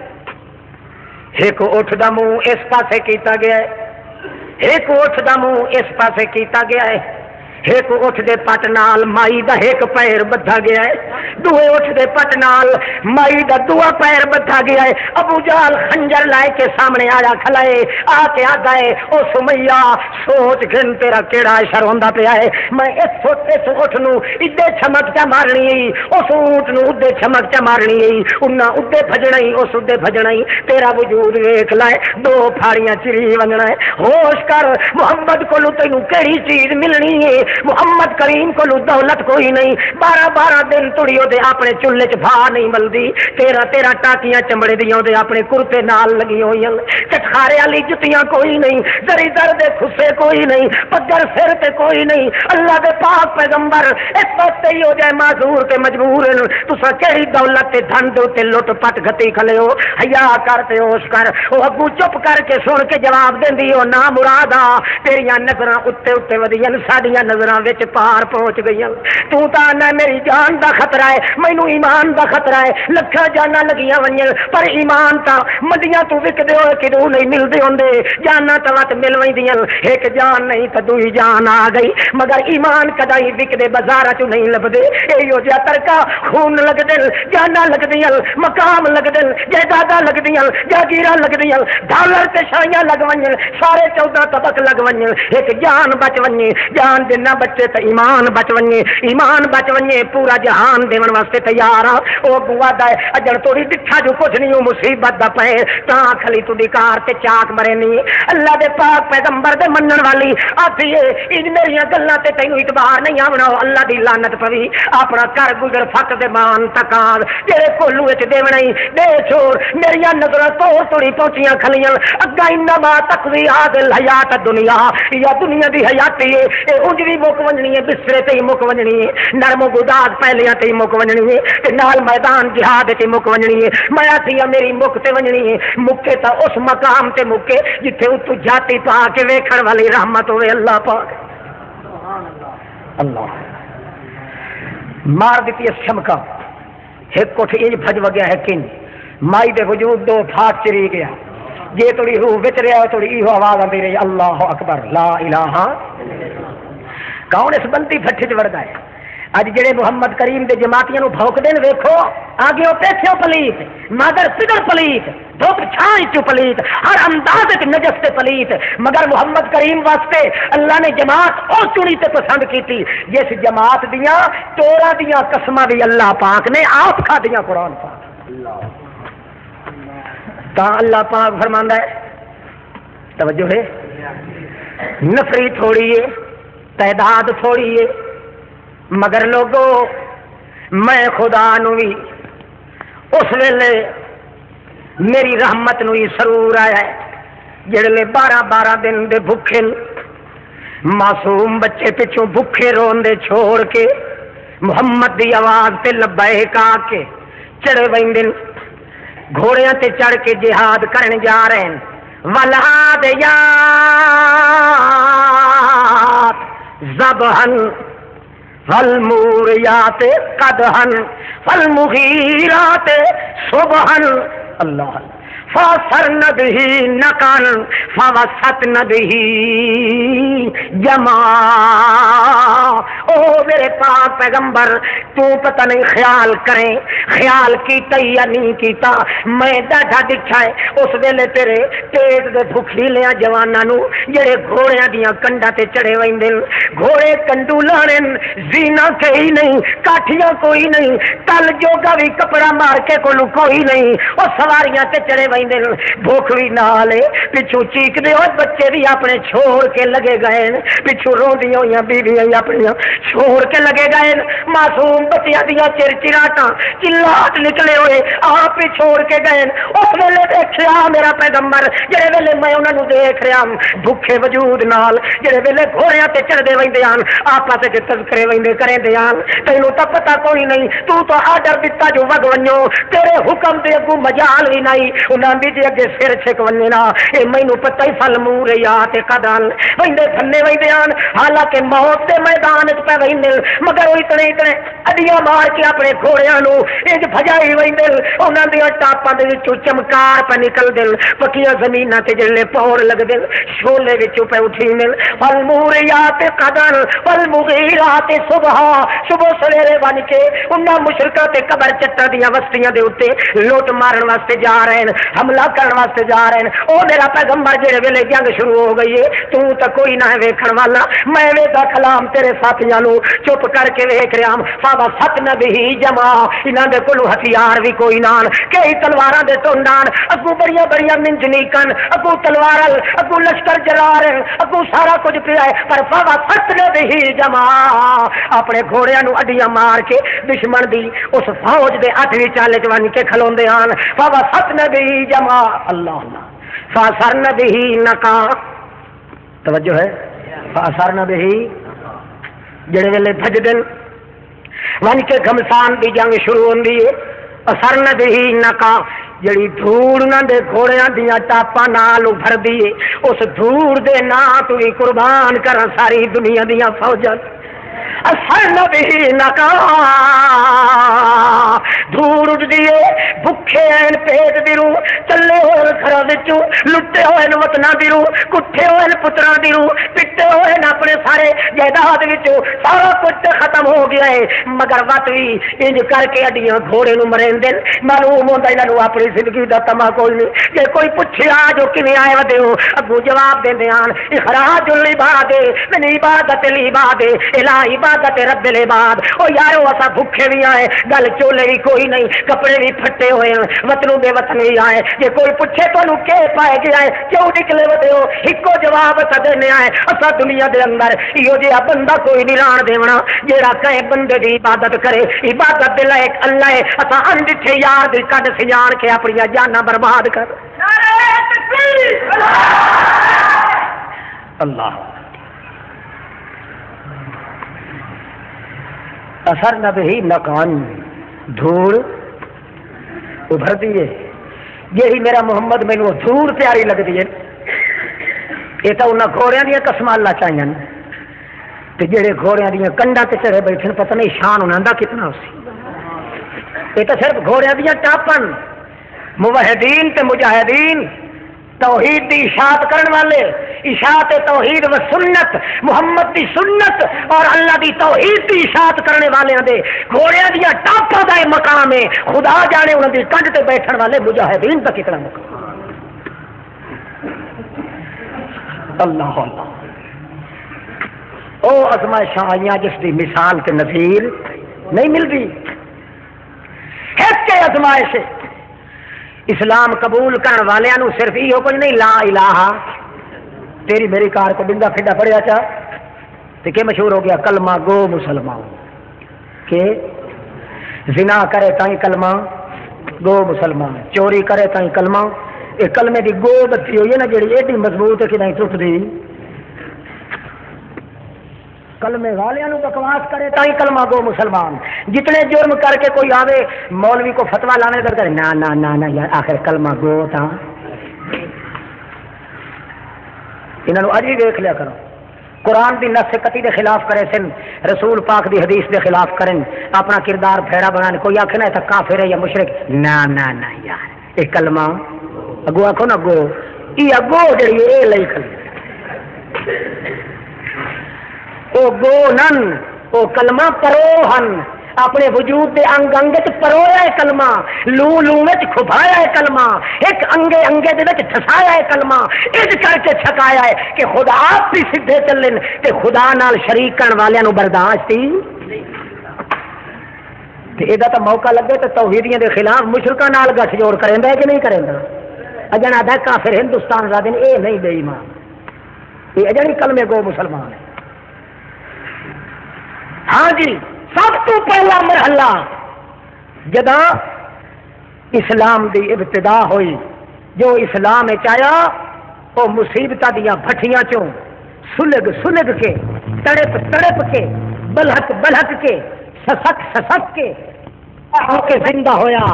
ایک اٹھ دا منہ اس پاسے کیتا گیا ہے، ایک اٹھ دا منہ اس پاسے کیتا گیا ہے، ایک اٹھ دے پٹ نال مائی دا ایک پیر بدھا گیا ہے، دوے اٹھ دے پٹ نال مائی دا دوہ پیر بدھا گیا ہے۔ ابو جہل خنجر لائے کے سامنے آیا کھلائے آ کے آگا ہے، او سمیہ سوچ گھن تیرا کیڑا اشر ہوندا پیا ہے، میں اس اٹھ نو ادے چھمک چا مارنی ہے، اس اونٹ نو ادے چھمک چا مارنی ہے، انہاں ادے بھجنا ہی اس ادے بھجنا ہی، تیرا وجود ویکھ لائے دو پھاڑیاں چری ونجنا ہے، ہوش کر محمد کولو تینوں کیڑی چیز ملنی ہے، محمد کریم کو دولت کوئی نہیں، 12 دن تڑیو دے اپنے چولہے چ بھا نہیں ملدی، تیرا ٹاکیاں چمڑے دیاں دے اپنے کرتے نال لگی ہوئی ہیں، چٹخارے والی جتیاں کوئی نہیں، زری در دے خسے کوئی نہیں، پگر سر تے کوئی نہیں، اللہ دے پاک پیغمبر اس وقت ہی ہو جائے معذور تے مجبور تساں کیڑی دولت تے دھن دے تے لٹ پٹ گھتی کھلے ہو، حیا کر تے ہوش کر، او اگوں چپ کر کے سن کے جواب دیندی ہو نا مرادا تیریاں نظراں اُتے اُتے ودیاں ساڈیاں نظراں وچ پار پہنچ گئیاں، تو تاں نہ میری جان دا خطرہ ہے، مینوں ایمان دا خطرہ ہے، لکھاں جاناں لگیاں ونجن پر ایمان تا منڈیاں تو وکدے ہوئے کدوں نہیں ملدے ہوندے، جاناں تا وت مل ویندیاں، ایک جان نہیں تے دوئی جان آ گئی، مگر ایمان کدی وکدے بازاراں چ نہیں لبدے، ایو جیا ترکا خون لگدے، جاناں لگدیاں، مقام لگدے، جائیداداں لگدیاں، جاگیراں لگدیاں، ڈالر تے شاہیاں لگ ونجن، سارے 14 طبق لگ ونجن، ایک جان بچ ونجے، جان دے نہ بچے تو ایمان بچ ونجے، ایمان بچ ونجے پورا جہان دیون واسطے تیار ہاں۔ او گوا دا اجڑ توڑی دکھا جو کچھ نہیں مصیبت دا پے تاں کھلی تو کار تے چاک مرے نہیں۔ اللہ دے پاک پیغمبر دے منن والی آتھیے ان میری گلاں تے تینوں اعتبار نہیں آونا، اللہ دی لعنت پوی اپنا کر گزر فت دے مان تکان تیرے کولو وچ دیونا ہی بے چھوڑ میری نظراں توڑی پہنچیاں کھلیاں اگا انما تقوی عادل حیات دنیا یا دنیا دی حیاتی ہے اے انج بھی مک ونجنی ہے، بسترے تے ہی مک ونجنی ہے، نرم و گداز پہلیاں تے ہی مک ونجنی ہے تے نال میدان جہاد تے مک ونجنی ہے۔ میں آتھیا میری مک تے ونجنی ہے، مکے تا اس مقام تے مکے جتھے اتو جاتی پا کے ویکھن والی رحمت ہوئے اللہ پاک۔ اللہ مار دیتی ہے چمکا ایک کوٹھ انج بھج وگیا ہے کن مائی دے وجود دو پھاٹ چری گیا جے توڑی روح وچ رہا ہے توڑی ایہو آواز آندی رہی اللہ اکبر لا الہ۔ کون اس بندی پھٹے چ وڑدا ہے؟ اج جڑے محمد کریم دے جماعتیاں نو بھوک دین ویکھو آگے پیچھے پلیت مگر پدر پلیت دھوپ چھائی چو پلیت ہر انداز نجس تے پلیت، مگر محمد کریم واسطے اللہ نے جماعت اور چنی تے پسند کیتی جس جماعت دیاں 13 دیاں قسماں بھی اللہ پاک نے آپ کھا دیاں قرآن پاک۔ تا اللہ پاک فرماندا ہے توجہ ہے نفری تھوڑی ہے تعداد تھوڑی ہے مگر لوگوں میں خدا نو بھی اس ویلے میری رحمت نو ہی سرور آیا ہے جڑے 12 دن دے بھوکے معصوم بچے پچھوں بھوکے روندے چھوڑ کے محمد دی آواز تے لبیک آ کے چڑھے ویندن گھوڑیاں تے چڑھ کے جہاد کرن جا رہے ہیں۔ والعادیات ذبحن فالموریات قدحن فالمغیرات صبحن اللہ فاثرن به نقعا فوسطن به جمعا۔ او میرے پاک پیغمبر تو پتہ نہیں خیال کریں خیال کیتا یا نہیں کیتا میں ڈاڈا دکھا ہے اس ویلے تیرے پیٹ دے بھکھیلیاں جواناں نو جڑے گھوڑیاں دیاں کنڈاں تے چڑھے ویندے گھوڑے کنڈو لانے زینا کوئی نہیں کاٹھیاں کوئی نہیں تل جوگا بھی کپڑا مار کے کولو کوئی نہیں او سواریاں تے چڑھے ویندے بھوک بھی نال پچھو چیک دے ہوئے بچے بھی اپنے چھوڑ کے لگے گئے پچھو روندیاں ہوئی بیویاں اپنی چھوڑ کے لگے گئے معصوم بچیاں دیا چرچراٹاں چلاٹ نکلے ہوئے آپ ہی چھوڑ کے گئے۔ اس ویلے دیکھا میرا پیغمبر جڑے ویلے میں انہاں نو دیکھ رہا بھوکے وجود نال جڑے ویلے گھوڑیاں تے چڑھدے ویندے ہن آپس وچ تذکرے ویندے کریندے ہن تینوں تا پتہ کوئی نہیں تو آرڈر دتا جو وگ ونجو تیرے حکم دے اگوں مجال بھی نہیں انہاں دی دے اگے سر چھک ونجے نا اے مینوں پتہ ہی فل موریات قدن ویندے پھنے ویندے ہن حالانکہ موت دے میدان وچ پے ویندے مگر وہ اتنے اڈیاں مار کے اپنے گھوڑیاں نو انج بھجائی ویندے انہاں دی ٹاپاں دے وچوں چمکار پہ نکل دل پکیاں زمیناں تے جڑے پور لگ دل شولے وچوں پہ اٹھی مل فل موریات قدن والمغیرات صبح صبح سویرے بن کے انہاں مشرکاں تے قبر چٹاں دیاں وسطیاں دے اوتے لوٹ مارن واسطے جا رہے ہیں حملہ کرن واسطے جا رہے ہیں۔ او میرا پیغمبر جڑے ویلے جنگ شروع ہو گئی ہے تو تے کوئی نہ ویکھن والا میں ویکھا کلام تیرے ساتھیاں نو چپ کر کے ویکھ رہا فاوا ستن بھی جمع انہاں دے کولو ہتھیار بھی کوئی نال کئی تلواراں دے ٹونڈان اگوں بڑیاں بڑیاں منجنیکن اگوں تلوار اگوں لشکر جلار اگوں سارا کچھ پیا ہے پر فاوا ستن بھی جمع اپنے گھوڑیاں نو اڈیاں مار کے دشمن دی اس فوج دے 8ویں چالے چ ون کے کھلوندے ہن فاوا ستن بھی جمع اللہ فاثرن به نقا توجہ ہے فاثرن به جڑے ویلے بھج دن ون کے گھمسان دی جنگ شروع ہوندی ہے اثرن به نقا جڑی دھوڑ نہ دے گھوڑیاں دیاں ٹاپاں نال ابھردی ہے اس دھوڑ دے نا تو ہی قربان کر ساری دنیا دیاں فوجاں اثرن به نقا دھوڑ اٹھ دیے بھکھے ہیں پیٹ دی روح چلے ہوئے گھراں وچوں لٹے ہوئے وطناں دی روح کٹھے ہوئے پتراں دی روح پٹے ہوئے اپنے سارے جائیداد وچوں سارا کچھ ختم ہو گیا ہے، مگر وت بھی انج کر کے اڈیاں گھوڑے نو مرندے، معلوم ہوندا انہاں نو اپنی زندگی دا تما کوئی نہیں۔ کہ کوئی پوچھے آ جو کیویں آئے ودے ہو، اگوں جواب دیندے آن اخراج العباد من عبادت العباد الہ عبادت رب العباد۔ او یارو اسا بھوکے بھی آئے، گل چولے بھی کوئی نہیں، کپڑے بھی پھٹے ہوئے ہیں، وطنوں بے وطن بھی آئے، جے کوئی پوچھے تانوں کی پائے گیا ہے، کیوں نکلے ودے ہو، ایکو جواب دینے آئے اسا دنیا دے اندر ایو جہا بندہ کوئی نہیں لان دیونا جیڑا کہے بندے دی عبادت کرے، عبادت دے لائق اللہ ہے، اسا انڈھے یار دی کڈ سجان کے اپنی جاناں برباد کر۔ اللہ اثر نہ بھی مکان دھوڑ ابھر دیے، یہی میرا محمد مینوں دھوڑ پیاری لگتی ہے۔ یہ تو انہاں گھوڑیاں دیا قسم اللہ چاہیے تے جڑے گھوڑیاں دیا کنڈا تے چڑھے بیٹھے پتہ نہیں شان انہاں دا کتنا سی۔ یہ تو صرف گھوڑیاں دیا ٹاپن، موحدین تے مجاہدین توحید دی اشاعت کرن والے، اشاعت توحید و سنت، محمد دی سنت اور اللہ دی توحید دی اشاعت کرنے والے دے گھوڑیاں دیا ٹاپاں دا مقام ہے، خدا جانے انہاں دی کنڈ تے بیٹھن والے مجاہدین دا کتنا مقام۔ اللہ اللہ او ازمائشاں آئیاں جس دی مثال کے نظیر نہیں ملتی۔ ایک ازمائش اسلام قبول کرنے والوں نو صرف یہ کچھ نہیں لا الہ تیری میری کار کو بندہ پھڈا پڑیا چا تو کہ مشہور ہو گیا کلمہ گو مسلمان، کہ زنا کرے تائیں کلمہ گو مسلمان، چوری کرے تائیں کلمہ، یہ کلمے دی گو بتی ہوئی ہے نا جڑی ایڈی مضبوط ہے کہ نہیں ٹوٹ دی، کلمے والوں بکواس کرے تائیں کلمہ گو مسلمان، جتنے جرم کر کے کوئی آوے مولوی کو فتوا لانے کر کرے نا نا نا نا یار آخر کلمہ گو تھا۔ انہوں اج بھی دیکھ لیا کرو، قرآن دی نص قطعی دے خلاف کرے سن، رسول پاک دی حدیث دے خلاف کرن، اپنا کردار پھیڑا بنانے، کوئی آخر نہ کافر ہے یا مشرک، نا نا نا یار یہ کلمہ اگو آخو نا گو، یہ اگو جڑی اے لئی کھڑی او گو نن او کلمہ پروہن، اپنے وجود دے انگ انگ وچ پرویا ہے کلمہ، لو لو وچ کھبایا ہے کلمہ، ایک انگے انگے دے وچ ٹھسایا ہے کلمہ، اج کر کے چھکایا ہے کہ خدا آپ بھی سیدھے چلن تے خدا نال شریک کرن والےاں نو برداشت ہی تے ایدا تا موقع لگے تے توحیدیاں دے خلاف مشرکاں نال گٹھ جوڑ کریندا ہے کہ نہیں کریندا، اجنا دا کافر ہندوستان دا دن اے نہیں بے ایمان، اے اجڑی کلمے گو مسلمان ہے۔ ہاں جی سب تو پہلا مرحلہ جدا اسلام دی ابتدا ہوئی، جو اسلام چایا وہ مصیبتاں دیا بھٹیاں چوں سلگ سلگ کے تڑپ تڑپ کے بلہک بلہک کے سسک سسک کے ہو کے زندہ ہویا،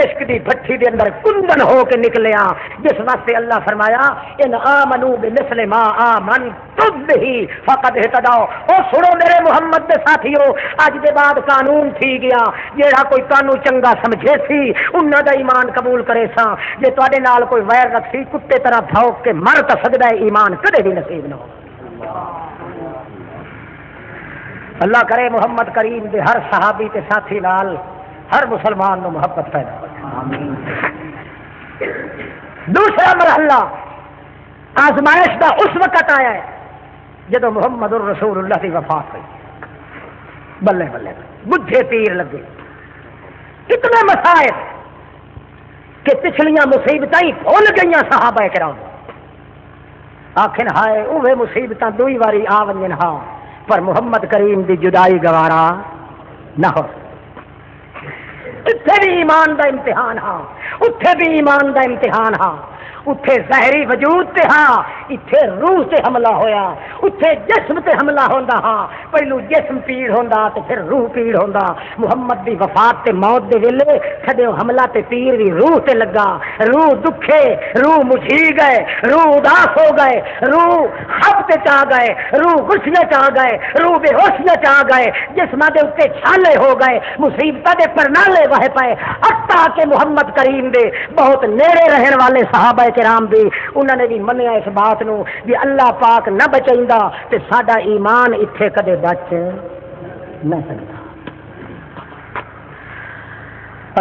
عشق دی بھٹی دے اندر کندن ہو کے نکلیا، جس واسطے اللہ فرمایا ان آمنو بمثل ما آمنتم به فقد اهتدوا۔ او سنو میرے محمد دے ساتھیو، اج دے بعد قانون تھی گیا، جیڑا کوئی تانوں چنگا سمجھے سی انہاں دا ایمان قبول کرے سا، جے تواڈے نال کوئی ویر رکھی کتے طرح بھونک کے مر تا سکدا ہے، ایمان کدے بھی نصیب نہ ہو۔ اللہ کرے محمد کریم دے ہر صحابی تے ساتھی نال ہر مسلمان نو محبت پیدا۔ دوسرا مرحلہ آزمائش دا اس وقت آیا ہے جدو محمد الرسول اللہ کی وفات ہوئی، بلے بلے بجھے تیر لگے، اتنے مسائل کہ پچھلیاں مصیبتیں بھول گئی صحابہ کرام، آخر ہائے اوے مصیبتاں دوئی واری آ ونجن ہاں پر محمد کریم دی جدائی گوارا نہ ہو۔ اتھے بھی ایمان دا امتحان ہاں، اتھے بھی ایمان دا امتحان ہاں، اتھے ظاہری وجود تے ہاں، اتھے روح تے حملہ ہویا، اتھے جسم تے حملہ ہوندا ہاں، پہلو جسم پیڑ ہوندا تے پھر روح پیڑ ہوندا۔ محمد دی وفات تے موت دے ویلے کھڑے حملہ تے پیر بھی روح تے لگا، روح دکھے، روح مجھی گئے، روح اداس ہو گئے، روح خب تے چاہ گئے، روح غصے چاہ گئے، روح بے ہوشیاں چاہ گئے، جسماں دے اوتے چھالے ہو گئے، مصیبتاں دے پرنالے وہے پئے، حتیٰ کہ محمد کریم دے بہت نیڑے رہن والے صحابہ کرام بھی انہوں نے بھی منیا اس بات نو بھی اللہ پاک نہ بچائندا تے ساڈا ایمان اتھے کدے بچ نہ سکتا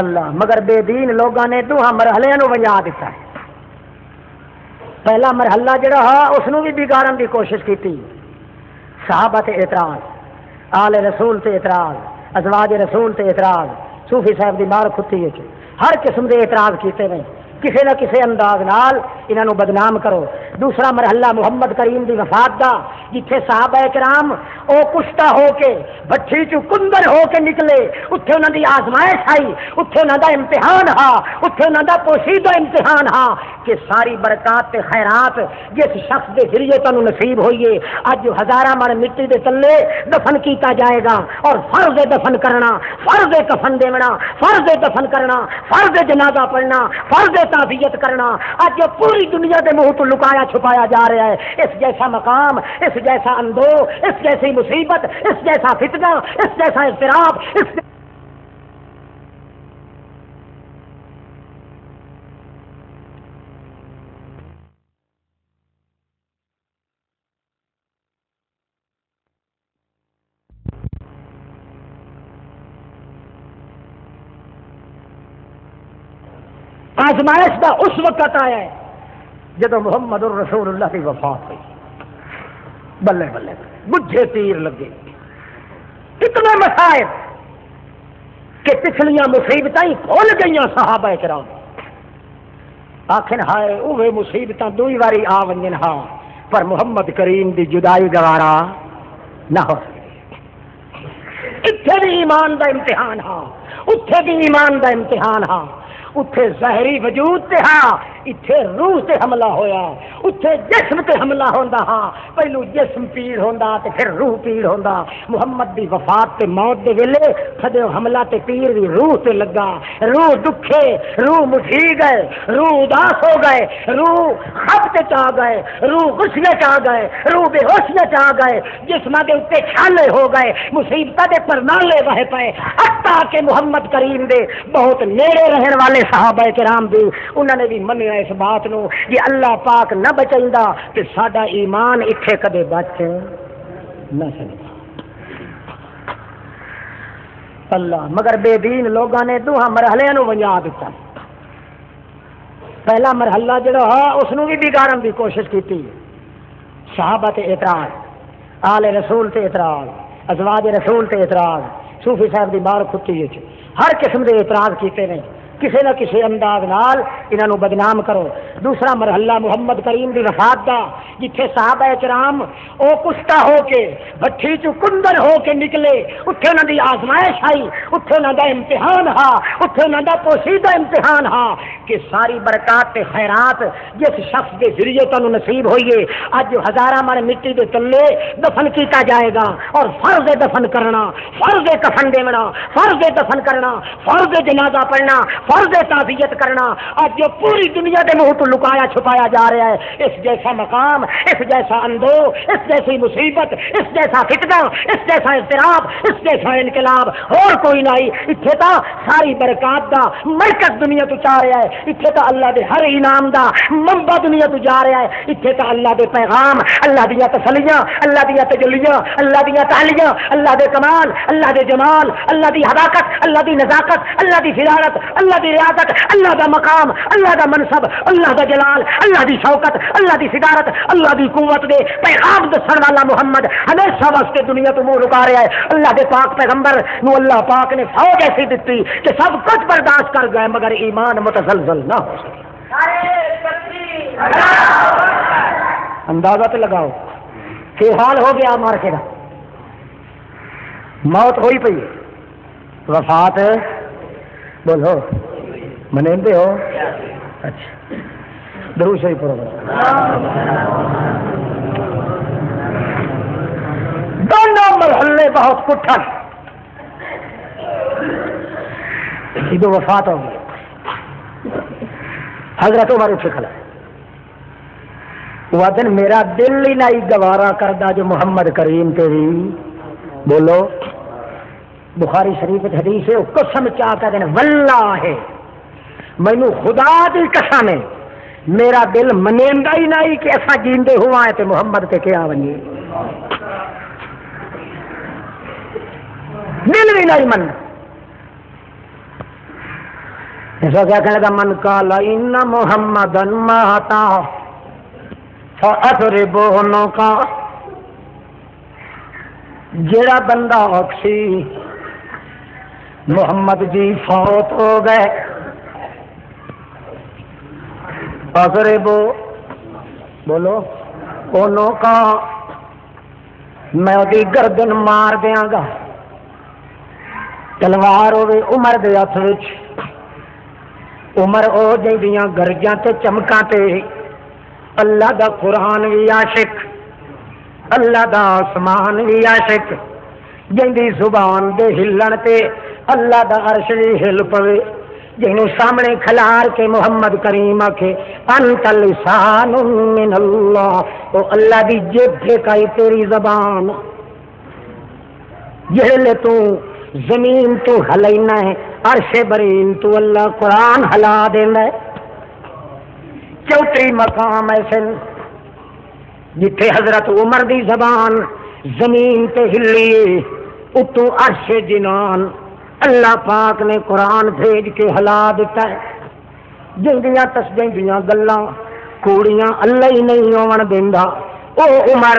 اللہ، مگر بے دین لوگوں نے دوہاں مرحلے نو ونجا دیتا ہے۔ پہلا مرحلہ جڑا ہا اس نو بھی بگاڑن دی کوشش کیتی، صحابہ تے اعتراض، آل رسول تے اعتراض، ازواج رسول تے اعتراض، صوفی صاحب دی مار کھتی ہے، ہر قسم دے اعتراض کیتے ہیں، کسی نہ کسی انداز نال انہاں نو بدنام کرو۔ دوسرا مرحلہ محمد کریم دی وفات دا، جتھے صحابہ کرام او کشتہ ہو کے بچھی چو کندر ہو کے نکلے، اتھے انہاں دی آزمائش آئی، اتھے انہاں دا امتحان ہا، اتھے انہاں دا پوشیدہ امتحان ہا کہ ساری برکات تے خیرات جس شخص دے ذریعے تانوں نصیب ہوئیے اج ہزاراں من مٹی دے تلے دفن کیتا جائے گا، اور فرض دفن کرنا، فرض کفن دینا، فرض دفن کرنا، فرض جنازہ پڑھنا، فرض تعزیت کرنا اج پوری دنیا دے منہ تو لکایا چھپایا جا رہا ہے۔ اس جیسا مقام، اس جیسا اندو، اس جیسی مصیبت، اس جیسا فتنہ، اس جیسا اضطراب، اس آزمائش دا اس وقت آیا ہے جدو محمد الرسول اللہ کی وفات ہوئی، بلے بلے بجھے تیر لگے، اتنے مسائل کہ پچھلیاں مصیبتیں کھول گئی صحابہ کرام، آخر ہائے اوے مصیبتیں دوئی واری آ ونجن ہاں پر محمد کریم دی جدائی گوارا نہ ہو سکے۔ اتھے بھی ایمان دا امتحان ہاں، اتھے بھی ایمان دا امتحان ہاں، اتھے ظاہری وجود تے ہاں، اتھے روح تے حملہ ہویا، اتھے جسم تے حملہ ہوندا ہاں، پہلو جسم پیر ہوندا تے پھر روح پیر ہوندا۔ محمد دی وفات تے موت دے ویلے کھدے حملہ تے پیر دی روح تے لگا، روح دکھے، روح مٹھی گئے، روح اداس ہو گئے، روح خفت چاہ گئے، روح غصے چاہ گئے، روح بے ہوشیاں چاہ گئے، جسماں دے اوتے چھالے ہو گئے، مصیبتاں دے پرنالے بہہ پئے، حتیٰ کہ محمد کریم دے بہت نیڑے رہن والے صحابہ کرام بھی انہوں نے بھی منیا اس بات نو کہ اللہ پاک نہ بچائندا تے ساڈا ایمان اتھے کدے بچ نہ سکتا اللہ، مگر بے دین لوگوں نے دوہاں مرحلے نو ونجا دیتا۔ پہلا مرحلہ جڑا ہے اس نو بھی بگاڑن دی کوشش کیتی، صحابہ تے اعتراض، آل رسول تے اعتراض، ازواج رسول تے اعتراض، صوفی صاحب دی بار کھتی ہے، ہر قسم دے اعتراض کیتے ہیں، کسی نہ کسی انداز نال انہاں نو بدنام کرو۔ دوسرا مرحلہ محمد کریم دی وفات دا، جتھے صحابہ کرام او کشتہ ہو کے بھٹھی چو کندر ہو کے نکلے، اتھے انہاں دی آزمائش آئی، اتھے انہاں دا امتحان ہا، اتھے انہاں دا پوشیدہ امتحان ہا کہ ساری برکات تے خیرات جس شخص دے ذریعے تانوں نصیب ہوئیے اج ہزاراں من مٹی دے تلے دفن کیتا جائے گا، اور فرض دفن کرنا، فرض کفن دینا، فرض دفن کرنا، فرض جنازہ پڑھنا، فرض تعزیت کرنا آج جو پوری دنیا کے منہ تو لکایا چھپایا جا رہا ہے۔ اس جیسا مقام، اس جیسا اندو، اس جیسی مصیبت، اس جیسا فتنہ، اس جیسا اضطراب، اس جیسا انقلاب اور کوئی نہیں۔ اتھے تا ساری برکات دا مرکز دنیا تو چاہ رہا ہے، اتھے تا اللہ دے ہر انعام دا منبع دنیا تو جا رہا ہے، اتھے تا اللہ دے پیغام، اللہ دیا تسلیاں، اللہ دیا تجلیاں، اللہ دیا تعلیاں، اللہ دے کمال، اللہ دے جمال، اللہ دی حداقت، اللہ دی نزاکت، اللہ دی فضالت، اللہ دی ریاضت، اللہ دا مقام، اللہ دا منصب، اللہ دا جلال، اللہ دی شوکت، اللہ دی صدارت، اللہ دی قوت دے پیغام دسن والا محمد ہمیشہ واسطے دنیا تو منہ لکا رہا ہے۔ اللہ دے پاک پیغمبر نو اللہ پاک نے فوج ایسی دیتی کہ سب کچھ برداشت کر گئے مگر ایمان متزلزل نہ ہو سکے۔ اندازہ تو لگاؤ کہ حال ہو گیا مارکے کا، موت ہوئی پئی، وفات بولو منیندے ہو؟ اچھا درود شریف پڑھو۔ دونوں مرحلے بہت کٹھن، ادو وفات ہو گئی، حضرت عمر اٹھ کھڑا، وہ دن میرا دل ہی نہیں گوارا کردا جو محمد کریم تیری بولو۔ بخاری شریف حدیث ہے، قسم چاہ کر دین واللہ ہے، مینو خدا دی قسم ہے میرا دل منیندا ہی نہیں کہ ایسا جیندے ہوا ہے تے محمد تے کیا ونجے، دل بھی نہیں من ایسا کیا کہنے لگا، من قال ان محمدن ماتا فاضربوہ کا، جڑا بندہ آکسی محمد جی فوت ہو گئے، اضربو بولو انہوں کا میں دی گردن مار دیاں گا، تلوار ہوئے عمر دے ہاتھ وچ، عمر او جیندیاں گرجاں تے چمکاں تے اللہ دا قرآن بھی عاشق، اللہ دا آسمان بھی عاشق، جیندی زبان دے ہلن تے اللہ دا عرش بھی ہل پوے، جنوں سامنے کھلار کے محمد کریم آکھے انت لسان من اللہ، او اللہ دی جیب پھیکائی تیری زبان، جہلے تو زمین تو ہلینا ہے عرش برین تو اللہ قرآن ہلا دینا ہے۔ چوتھی مقام ایسے جتھے حضرت عمر دی زبان زمین تے ہلیے، اتو عرش جنان اللہ پاک نے قرآن بھیج کے ہلا دیتا ہے، جنگیاں تسجیاں گلاں کوڑیاں اللہ ہی نہیں ہون دیندا۔ او عمر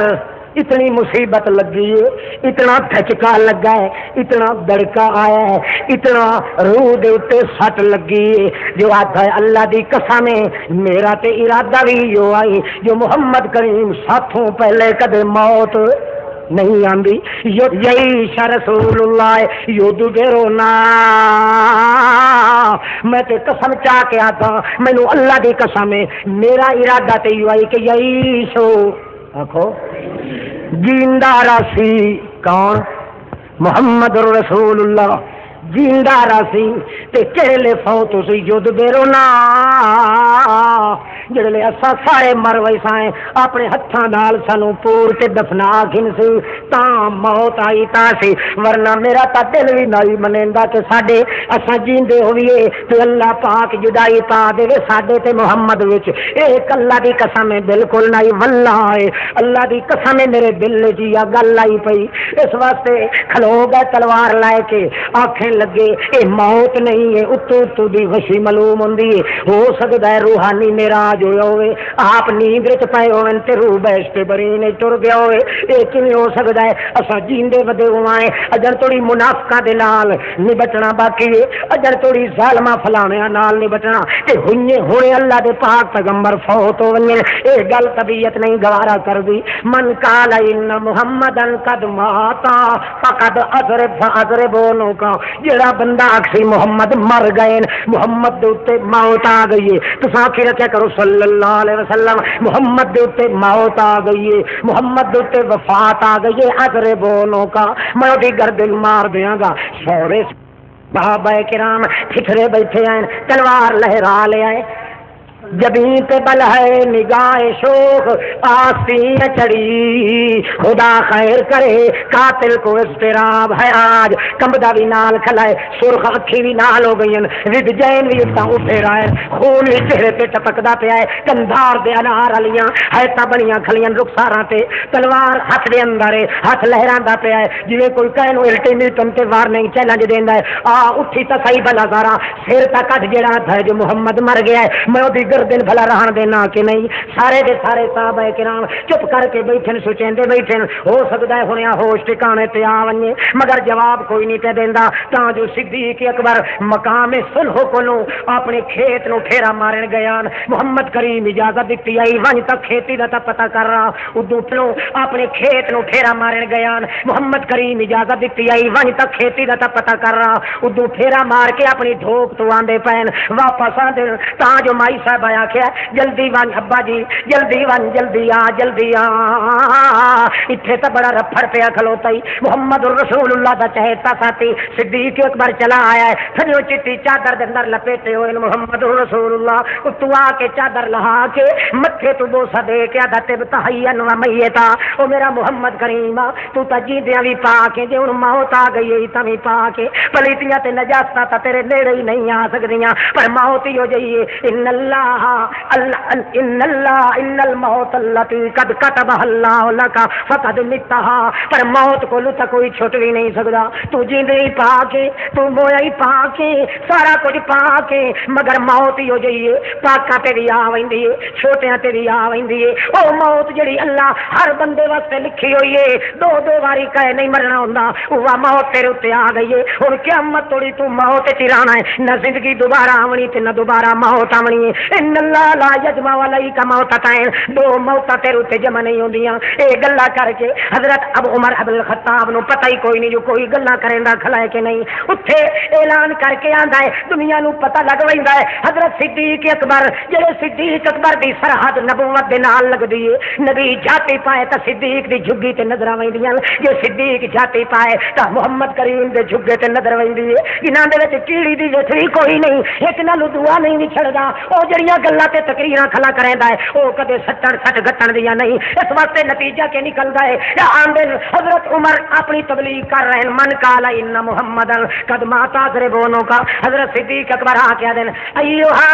اتنی مصیبت لگی ہے، اتنا دھچکا لگا ہے، اتنا دڑکا آیا ہے، اتنا روح دے اتے سٹ لگی ہے، جو آتا ہے اللہ دی قسم ہے میرا تے ارادہ بھی یو آئی جو محمد کریم ساتھوں پہلے کدے موت نہیں آندی، یہی شاہ رسول اللہ یودو بیرونا، میں تے قسم چاہ کے آتا مینو اللہ دی قسم ہے میرا ارادہ تے یو آئی کہ یہی سو آخو جیندہ راسی کون محمد رسول اللہ جیندہ راسی تے کہلے فوت سی جد بیرونا، جڑے اسا سارے مر ویسائیں اپنے ہتھاں نال سانو پور تے دفنا کھن سی تاں موت آئی تا سی، ورنہ میرا تا دل بھی نہیں منیندا کہ ساڈے اسا جیندے ہوئیے تے اللہ پاک جدائی پا دے ساڈے تے محمد وچ، ایک اللہ دی قسم ہے بالکل نہیں واللہ اللہ دی قسم ہے میرے دل جی یا گل آئی پئی، اس واسطے کھلو گئے تلوار لے کے آنکھیں لگے اے موت نہیں ہے اتو اتو دی وشی معلوم ہوندی ہے، ہو سکدا ہے روحانی میراج ہویا ہوئے آپ نیند وچ پئے ہوئے تے روح بیشتے برین ٹر گیا ہوئے، اے کیویں ہو سکدا ہے اساں جیندے ودے ہوئے اجر توڑی منافقاں دے نال نبٹنا باقی ہے، اجر توڑی ظالماں فلانیاں نال نبٹنا تے ہوئے اللہ دے پاک پیغمبر فوت ہو ونجے اے گل طبیعت نہیں گوارا کردی، من قال ان محمدن قد ماتا فقد اضربونہ کا، جڑا بندہ اکسی محمد مر گئے محمد دے اوتے موت آ گئی ہے، تساں کی رکھیا کرو صلی اللہ علیہ وسلم محمد دے اوتے موت آ گئی ہے، محمد دے اوتے وفات آ گئی ہے، اضربونہ کا میں دی گردن مار دیاں گا۔ سورے صحابہ کرام ٹھٹھرے بیٹھے ہیں تلوار لہرا لے آئے، جبیں تے بل ہے نگاہ شوق آستین چڑی، خدا خیر کرے قاتل کو اضطراب ہے آج، کمبدا بھی نال کھلائے سرخ اکھی بھی نال ہو گئی، رد جین بھی اتنا اٹھے رہے، خون بھی چہرے تے ٹپکدا پیا ہے، کندھار دے انار علیاں حیتاں بڑیاں کھلیاں رخساراں تے، تلوار ہاتھ دے اندر ہے، ہاتھ لہراندا پیا ہے جویں کوئی کہے نو الٹیمیٹم تے وارننگ چیلنج دیندا ہے، آ اٹھی تا صحیح بلا ذرا سر تک کٹ جڑا ہے جو محمد مر گیا ہے میں اودی دن بھلا رہن دینا کہ نہیں، سارے دے سارے صحابہ کرام چپ کر کے بیٹھن سوچیندے بیٹھن، ہو سکدا ہے ہنیا ہوش ٹھکانے تے آ ونجے مگر جواب کوئی نہیں پہ دیندا، تاں جو صدیق اکبر مقام صلح کولوں اپنے کھیت نو ٹھیرا مارن گیا، محمد کریم اجازت دتی آئی ونج تک کھیتی دا تا پتہ کر رہا، ادو پلوں اپنے کھیت نو ٹھیرا مارن گیا، محمد کریم اجازت دتی آئی ونج تک کھیتی دا تا پتہ کر رہا، ادو ٹھیرا مار کے اپنی ڈھوک تو آندے پین واپس آندے، تاں جو مائی صاحب آیا کیا جلدی ون ابا جی جلدی ون جلدی آ اتنے تو بڑا رفڑ پیا کھلوتا ہی، محمد رسول اللہ دا چہتا ساتھی صدیق اکبر چلا آیا ہے، سجو چٹی چادر دے اندر لپیٹے ہوئے محمد رسول اللہ، تو آ کے چادر لہا کے متھے تو بوسا دے کے آدھا تبتا حیّن و میتا، او میرا محمد کریم تو تا جیندیاں بھی پا کے جے ہن موت آ گئی ہے تا بھی پا کے، پلیتیاں تے نجاستاں تا تیرے نیڑے ہی نہیں آ سکدیاں، پر موت ہی ہو جائیے، ان اللہ ان الموت التي قد كتبها الله لك فقد متها، پر موت کو تو کوئی چھٹ بھی نہیں سکتا. تو جیندی پا کے، تو مویا ہی پا کے، سارا کچھ پا کے، مگر موت ہی ہو جائیے. پاکاں تے بھی آ ویندی ہے، چھوٹیاں تے بھی آ ویندی ہے. او موت جڑی اللہ ہر بندے واسطے لکھی ہوئی ہے، دو دو باری کہے نہیں مرنا ہوندا، وہ موت تیرے تے آ گئی ہے. ہن قیامت توڑی تو موت تے رانا ہے، نہ زندگی دوبارہ آونی تے نہ دوبارہ موت آونی ہے. ان اللہ لا یجمع علیک موتتین، دو موتاں تیرے تے جمع نہیں ہوندیاں. اے گلاں کر کے حضرت ابو عمر عبد الخطاب نو پتہ ہی کوئی نہیں جو کوئی گلاں کریندا کھلائے کہ نہیں. اوتھے اعلان کر کے آندا ہے، دنیا نو پتہ لگ ویندا ہے حضرت صدیق اکبر، جڑے صدیق اکبر دی سرحد نبوت دے نال لگدی ہے. نبی جاتی پائے تے صدیق دی جھگی تے نظر ویندیاں، جے صدیق جاتی پائے تے محمد کریم دے جھگے تے نظر ویندی ہے. جنہاں دے وچ کیڑی دی وچ کوئی نہیں، ایک نال دعا نہیں وچھڑدا. او جڑیاں گلاں تے تقریراں کھلا کریندا ہے او کدے سٹن سٹ گٹن دیاں نہیں. اس واسطے نتیجہ کہ نکلدا ہے یا آندے حضرت عمر اپنی تبلیغ کر رہے ہیں، من قال ان محمدن قد مات ضربونوں کا. حضرت صدیق اکبر آ کے دین ایھا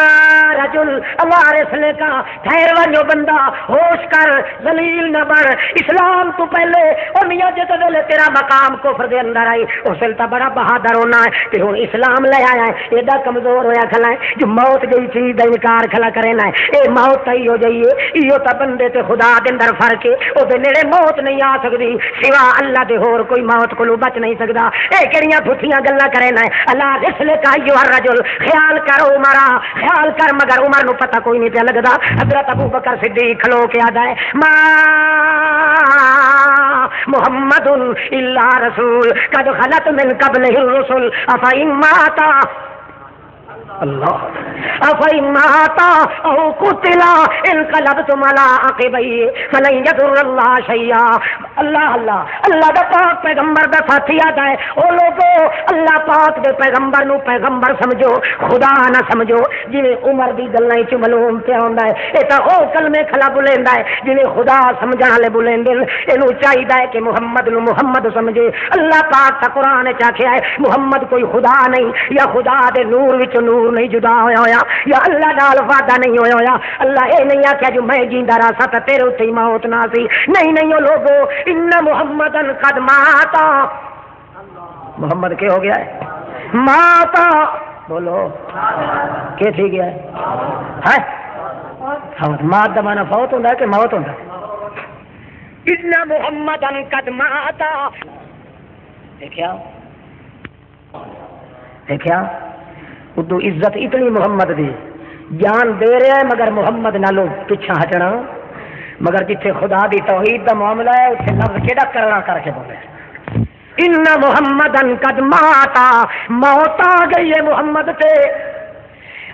رجل، اللہ رسول کا ٹھہر ونجو بندہ، ہوش کر، ذلیل نہ بن. اسلام تو پہلے اور میاں جے تے تیرا مقام کفر دے اندر آئی اس ویلے بڑا بہادر ہونا ہے تے ہن اسلام لے آیا ہے ایڈا کمزور ہویا کھلا ہے جو موت جئی چیز دا انکار کھلا کرنا ہے. اے موت ہی ہو جائیے، ایو تا بندے تے خدا دے اندر فرق ہے. او دے نیڑے موت نہیں آ سکدی، سوا اللہ دے ہور کوئی موت کولو بچ نہیں سکدا. اے کیڑیاں پھٹیاں گلاں کرنا ہے. اللہ رسل کا ایھا الرجل، خیال کر عمر، خیال کر. مگر عمر نو پتہ کوئی نہیں پیا لگدا. حضرت ابو بکر صدیق کھلو کے آدا ہے ما محمد الا رسول قد خلت من قبله الرسل افإن مات اللہ افإن مات او قتل انقلبتم على عقبيه فلن يضر الله شيئا. اللہ اللہ اللہ دا پاک پیغمبر دا ساتھی آتا ہے. او لوگو اللہ پاک دے پیغمبر نو پیغمبر سمجھو، خدا نہ سمجھو. جویں عمر دی گلاں وچ معلوم تے ہوندا ہے اے تا او کلمے کھلا بولیندا ہے جویں خدا سمجھن والے بولندے. اینو چاہیدا ہے کہ محمد نو محمد سمجھے. اللہ پاک تا قرآن وچ آکھیا ہے محمد کوئی خدا نہیں، یا خدا دے نور وچ نور نہیں جدا ہویا، یا اللہ نال وعدہ نہیں ہویا. اللہ اے نہیں آکھیا جو میں جیندا رہا تے تیرے اوتے موت نہ سی. نہیں نہیں او لوگو ان محمدن قد مات. محمد کیا ہو گیا ہے؟ ماتا. بولو کیا تھی گیا ہے؟ فوت. مات دا معنی فوت ہوندا ہے کہ موت ہوندا ہے؟ ان محمدن قد مات. دیکھیا دیکھیا اردو عزت اتنی محمد دی، جان دے رہے ہیں مگر محمد نالوں پیچھا ہٹنا. مگر جتھے خدا دی توحید دا معاملہ ہے اتنے لفظ کیڑا کرنا کر کے بولے ان محمدن قد مات. موت آ گئی ہے محمد تے.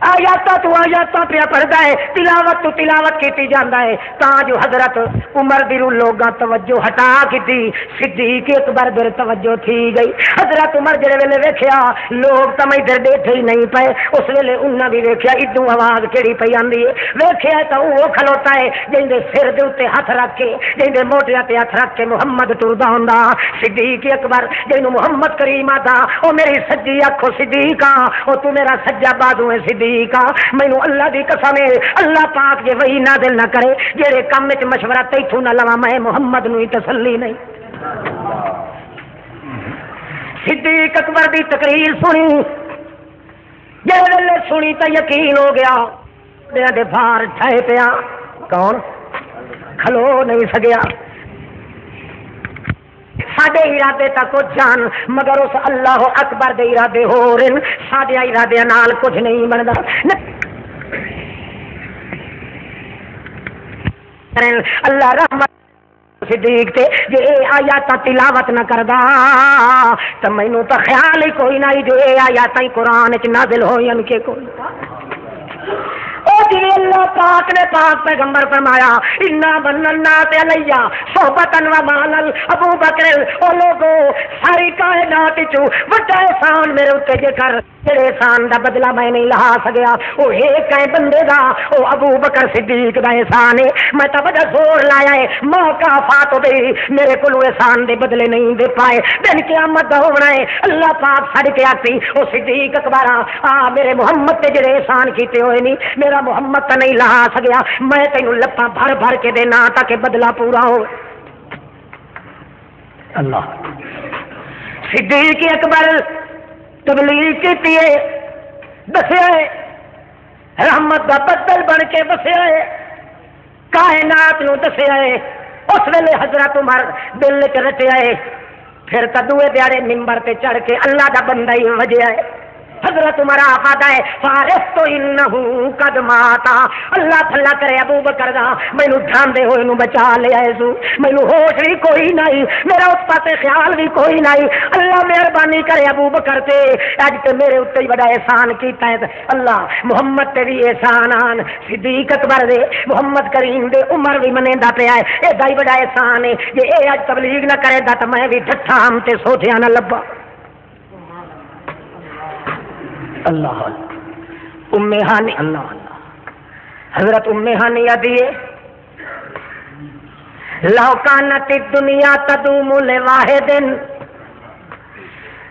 آیات تو آیات پہ پڑھتا ہے، تلاوت تو تلاوت کی جاتا ہے تا جو حضرت عمر دی لوگاں توجہ ہٹا کی صدیق اکبر در توجہ تھی گئی. حضرت عمر جڑے ویلے ویکھیا لوگ تم ادھر بیٹھے ہی نہیں پے، اس ویلے انہاں بھی ویکھیا ادوں آواز کیڑی پئی آندی ہے. ویکھیا تو وہ کھلوتا ہے جن دے سر دے اوتے ہاتھ رکھ کے، جن دے موٹیاں تے ہاتھ رکھ کے محمد ٹردا ہوندا. صدیق اکبر جنوں محمد کریم آتا او میری سجی اکھ صدیقا، او تو میرا سجا بازو ہے صدیق. مینوں اللہ دی قسم ہے اللہ پاک جے وہی نازل نہ کرے جڑے کام وچ مشورہ تیتھوں نہ لواں میں محمد نوں ہی تسلی نہیں. صدیق اکبر دی تقریر سنی، جے سنی تو یقین ہو گیا. میرا دے بھار ٹھائے پیا، کون کھلو نہیں سکیا. ساڈے ارادے تک کچھ جان مگر اس اللہ اکبر دے ارادے ہو رہے، ساڈے ارادے نال کچھ نہیں بندا. اللہ رحمت صدیق تے جے اے آیات تلاوت نہ کردا تے مینوں تے خیال ہی کوئی نہیں جو اے آیات قرآن وچ نازل ہوئیں کہ کوئی. جی اللہ پاک نے پاک پیغمبر فرمایا انا بننا علیہ صحبتن و مالل ابو بکر. او لوگو ساری کائنات وچ وڈا احسان میرے اوتے جے کر تیرے احسان دا بدلہ میں نہیں لہا سکیا، وہ ایک ہے بندے دا، وہ ابو بکر صدیق دا احسان ہے، میں تو بڑا زور لایا ہے، موقع فات ہو گئی، میرے کو احسان دے بدلے نہیں دے پائے، دن قیامت دا ہونا ہے، اللہ پاک چھڑ کے آتی، وہ صدیق اکبر میرے محمد تے جڑے احسان کیتے ہوئے نہیں، میرا محمد تو نہیں لہا سکیا، میں تینوں لپاں بھر بھر کے دینا تاکہ بدلہ پورا ہو۔ اللہ صدیق اکبر تبلیغ کی دسیا ہے، رحمت کا بدل بن کے دسیا ہے، کائنات نو دسیا ہے، اس ویلے حضرت عمر دل چ رچیا ہے، پھر کدوے دیاڑے ممبر تے چڑھ کے اللہ دا بندہ ہی وجیا ہے، حضرت عمر آفادا ہے فارفتو انہو قد ماتا، اللہ تھلا کرے ابو بکر دا مینوں جاندے ہوئے نو بچا لیا سو، مینوں ہوش بھی کوئی نہیں، میرا اس پاسے خیال بھی کوئی نہیں، اللہ مہربانی کرے ابو بکر تے اج تے میرے اوتے ہی بڑا احسان کیتا ہے، اللہ محمد تے بھی احسان آن، صدیق اکبر دے محمد کریم دے عمر بھی منیندا پیا ہے، اے دا ہی بڑا احسان ہے، جے اے اج تبلیغ نہ کرے دا تے میں بھی ڈٹھا ہم تے سوچیا نہ لبا۔ اللہ ام ہانی، اللہ اللہ حضرت ام ہانی دیے لو کانت الدنیا تدوم لواحد،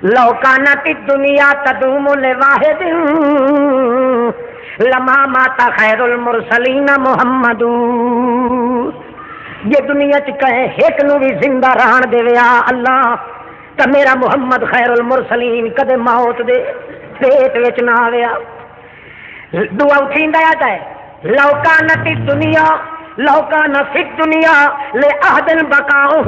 لو کانت الدنیا تدوم لواحد لما مات خیر المرسلین محمد، یہ دنیا چ کہے ایک نو بھی زندہ رہن دے ویا اللہ تو میرا محمد خیر المرسلین کدے موت دے پیٹ وچ نہ آیا۔ دعا اٹھیندا ہے لو کانت الدنیا، لو کان فی الدنیا لأحد بقاؤہ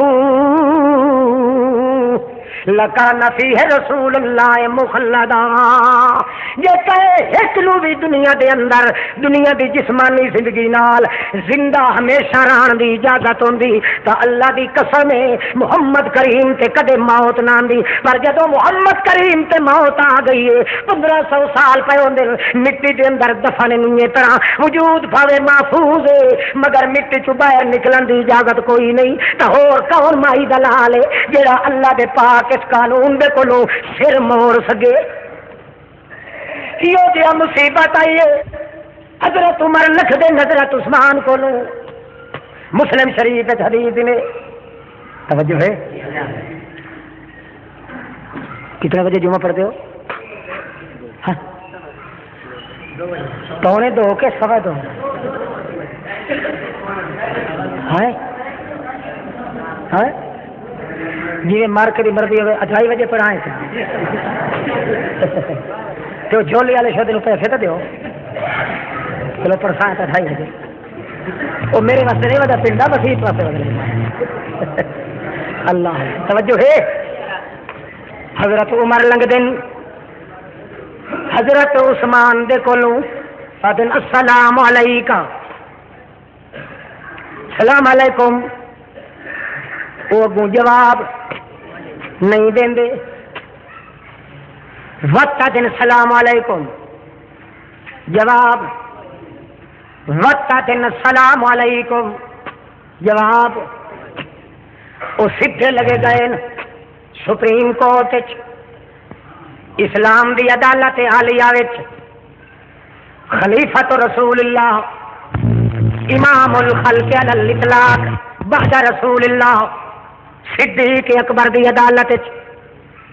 لکان فیہ رسول اللہ مخلدا، یہ کہے ایک نو بھی دنیا دے اندر دنیا دی جسمانی زندگی نال زندہ ہمیشہ رہن دی اجازت ہوندی تا اللہ دی قسم ہے محمد کریم تے کدے موت نہ آندی، پر جدو محمد کریم تے موت آ گئی ہے 1500 سال پے ہوندے مٹی دے اندر دفن نہیں طرح وجود بھاوے محفوظ ہے مگر مٹی چوں باہر نکلن دی اجازت کوئی نہیں، تا ہور کون مائی دلال ہے جڑا اللہ دے پاک اس قانون دے کولوں سر موڑ سکے۔ یہ جہاں مصیبت آئی ہے حضرت عمر لکھ دے حضرت عثمان کو مسلم شریف حدیث میں توجہ ہے، کتنے بجے جمعہ پڑھتے ہو؟ پونے 2 کے 2:15 ہے جی مار کے مرضی ہوئے 2:30 بجے پڑھائیں تو جھولی والے شو دن پیسے تو دیو چلو پرساں 2:30 بجے وہ میرے واسطے نہیں وجہ پنڈا بس اس واسطے وجہ اللہ توجہ ہے۔ حضرت عمر لنگ دن حضرت عثمان دے کولوں فادن السلام علیکم، سلام علیکم، وہ اگوں جواب نہیں دیں دے، وقت دن سلام علیکم جواب، وقت دن السلام علیکم جواب، وہ سدھے لگے گئے سپریم کورٹ اسلام دی عدالت عالیہ وچ خلیفۃ رسول اللہ امام الخلق علی الاطلاق بعد رسول اللہ صدیق اکبر دی عدالت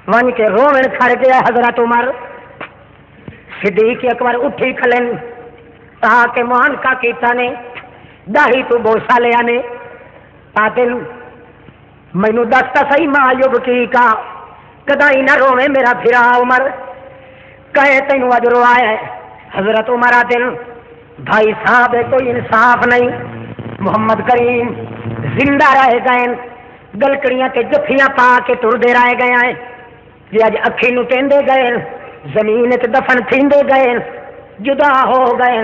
ون کے رومن کھڑ گیا حضرت عمر، صدیق اکبر اٹھی کھلن تاکہ معانقہ کیتا نے داہی تو بوسا لیا نے آدل مینو دستا صحیح معیوب کی کا کدائی نہ روے میرا پھرا عمر کہے تینو اج روایا ہے حضرت عمر آدل بھائی صاحب کوئی انصاف نہیں، محمد کریم زندہ رہ گئے گلکڑیاں تے جفیاں پا کے ٹردے رہ گئے ہیں جی اج اکھی نو ٹیندے گئے زمین تے دفن تھیندے گئے جدا ہو گئے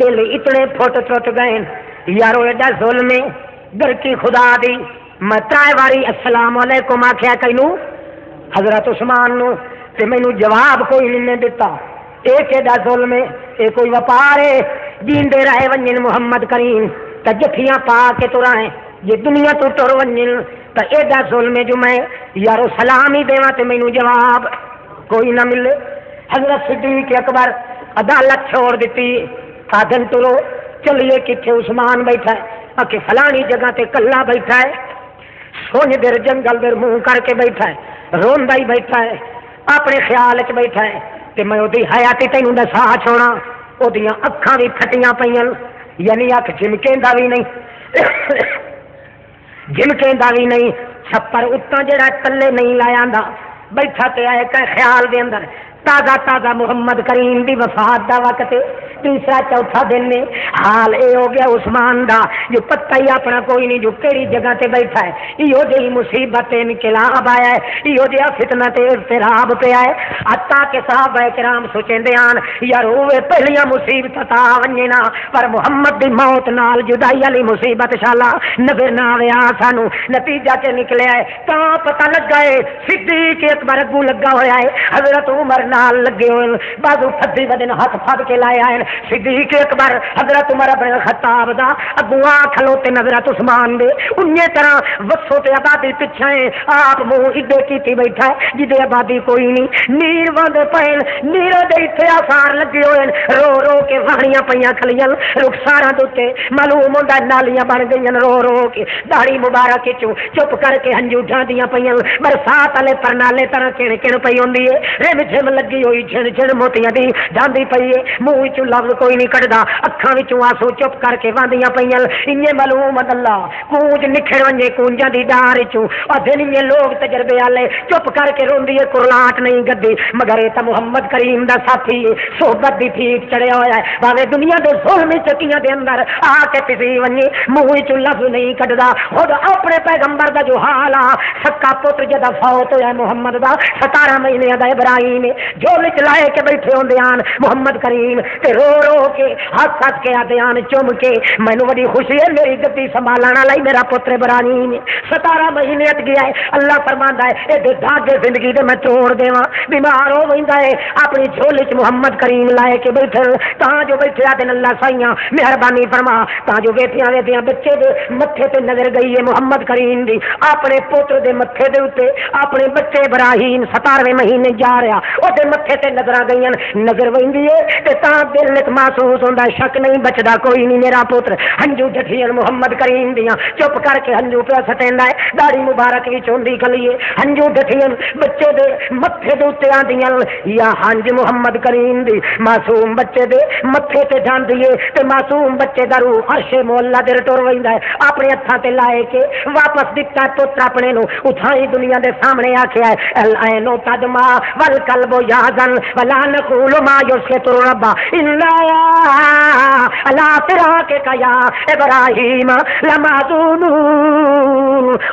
دل اتنے پھٹ ٹوٹ گئے یارو ایڈا ظلم در کی خدا دی میں 3 واری السلام علیکم آخیا کینو حضرت عثمان نو تے مینو جواب کوئی نہیں دیتا، ایک ایڈا ظلم ہے یہ کوئی وپار ہے جیندے رہے ونجن محمد کریم تا جفیاں پا کے ترائیں جی دنیا تو ٹر ونجن تا ایڈا ظلم ہے جو میں یارو سلام ہی دیواں تے مینو جواب کوئی نہ ملے، حضرت صدیق اکبر عدالت چھوڑ دیتی، آدھن ٹرو چلیے کتنے عثمان بیٹھا ہے کہ فلانی جگہ تے کلا بیٹھا ہے، سونج در جنگل در منہ کر کے بیٹھا ہے، روندا ہی بیٹھا ہے، اپنے خیال چ بیٹھا ہے کہ میں وہ حیاتی تینوں دسا چھوڑا، وہ اکھاں بھی پھٹیاں پئیاں، یعنی اکھ جھمکیندا بھی نہیں جھمکیندا بھی نہیں، چھپر اتنا جڑا تلے نہیں لایا آندا، بیٹھا تے آئے کہ خیال دے اندر تازہ تازہ محمد کریم دی وفات دا وقت تیسرا چوتھا دن نے، حال اے ہو گیا عثمان دا جو پتہ ہی اپنا کوئی نہیں جو کیڑی جگہ تے بیٹھا ہے، ایو جی مصیبت انقلاب آیا ہے، ایو جی فتنہ تے اضطراب پہ آئے، حتیٰ کہ صحابہ کرام سوچندے آن یار ہوئے پہلیاں مصیبت تا ونجے نا، پر محمد دی موت نال جدائی والی مصیبت شالا نظر نہ آیا سانو، نتیجہ کے نکلے ہے تا پتہ لگا ہے صدیق اکبر اگوں لگا ہویا ہے، حضرت عمر نال لگے ہوئے، بازو پھدی بدن ہاتھ پھد کے لائے آئے، صدیق اکبر حضرت عمر بن الخطاب دا اگوا کھلوتے نظرت عثمان دے، انہی طرح وسو تے آبادی پیچھے آپ منہ ادے کیتی بیٹھا ہے جدے آبادی کوئی نہیں، نیر وند پین نیروں دے اتنے آثار لگے ہوئے، رو رو کے وہڑیاں پیاں کھلیاں رخساراں دے معلوم ہوندا نالیاں بن گئیاں، رو رو کے داڑھی مبارک چوں چپ کر کے ہنجو ڈھاندیاں پیاں، برسات والے پرنالے طرح کڑ کڑ پئی ہوندی ہے، رم جھم لگی ہوئی جھن جھن موتیاں دی ڈھاندی پئی ہے، منہ وچوں لفظ کوئی نہیں کڈدا، اکھاں وچوں آنسو چپ کر کے واندیاں پیاں، انہی معلوم اللہ کونج نکھڑ ونجے کونجاں دی ڈار چوں، ادھے نہیں لوگ تجربے والے چپ کر کے روندی ہے، کرلاٹ نہیں گدی، مگر یہ تو محمد کریم دا ساتھی صحبت دی ٹھیک چڑھیا ہوا ہے، بھاوے دنیا دے ظلم چکیاں دے اندر آ کے پسی ونجے منہ وچوں لفظ نہیں کڈدا، خود اپنے پیغمبر دا جو حال آ سکا پتر جدا فوت ہویا محمد دا 17 مہینے دا ابراہیم جھول چلائے کے بیٹھے ہوندے آن محمد کریم تے رو رو کے ہس ہس کے آتے آن چم کے مینوں بڑی خوشی ہے میری گدی سنبھالنا لائی میرا پتر ابراہیم 17 مہینے اٹ گیا ہے، اللہ فرماندا ہے اے دھاگے زندگی دے میں توڑ دیواں، بیمار ہو ویندا ہے اپنی جھولی چ محمد کریم لائے کے بیٹھے تاں جو بیٹھے آتے اللہ سائیاں مہربانی فرما تاں جو بیٹھیاں ویدیاں بچے دے متھے تے نظر گئی ہے محمد کریم دی، اپنے پوتر دے متھے دے اوتے اپنے بچے ابراہیم 17ویں مہینے جا رہا او دے متھے تے نظر گئیاں، نظر ویندی ہے تے تاں دل وچ محسوس ہوندا شک نہیں بچدا کوئی نہیں میرا پتر، ہنجو ڈٹھیاں محمد کریم دیاں چپ کر کے ہنجو پیا سٹیندا ہے، داڑھی مبارک وچ ہوندی کلیے ہنجو ڈٹھیاں بچے دے متھے دے اوتے آندیاں یا ہنج محمد کریم دی معصوم بچے دے متھے تے جاندی ہے تے معصوم بچے دا روح عرش مولا دے ٹر ویندا ہے، اپنے ہتھاں تے لائے کے واپس دتا پتر اپنے نو اٹھائی دنیا دے سامنے آکھیا ہے العین تدمع والقلب یحزن ولا نقول ما یسکت الرب الا لا فراقک یا ابراہیم لمحزون،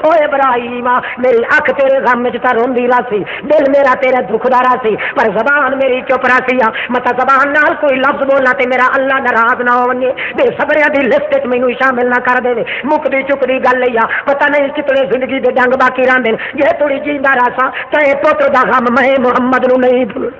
او ابراہیم میری اکھ تیرے غم وچ تے روندی راسی، دل میرا تیرے دکھ دا راسی، پر زبان میری چپ راسی، مت زبان نال کوئی لفظ بولنا تے میرا اللہ ناراض نہ ہوے، بے صبریاں دی لسٹ وچ مینوں شامل نہ کر دے، مکدی چکدی گل یا پتہ نہیں کتنے زندگی دے جنگ باقی رہندے، جے تھوڑی جیندا راسا تے پتر دا غم میں محمد نو نہیں بھول،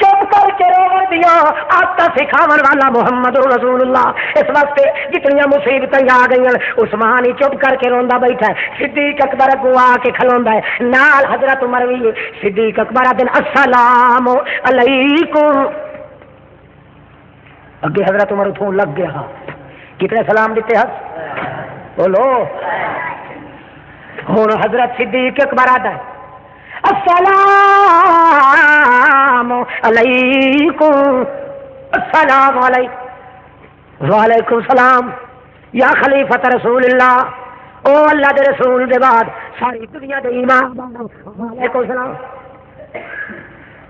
چپ کر کے رو دیا آتا سکھاون والا محمد رسول اللہ، اس وقت جتنی مصیبتیں آ گئی عثمان ہی چپ کر کے روندا بیٹھا ہے، صدیق اکبر اگوں آ کے کھلوندا ہے، نال حضرت عمر بھی صدیق اکبر دن السلام علیکم، اگے حضرت عمر اتھوں لگ گیا، کتنے سلام دیتے ہس بولو، ہوں حضرت صدیق اکبر آتا ہے السلام علیکم، السلام علیکم، وعلیکم السلام یا خلیفۃ رسول اللہ، او اللہ دے رسول دے بعد ساری دنیا دے ایمان، وعلیکم السلام۔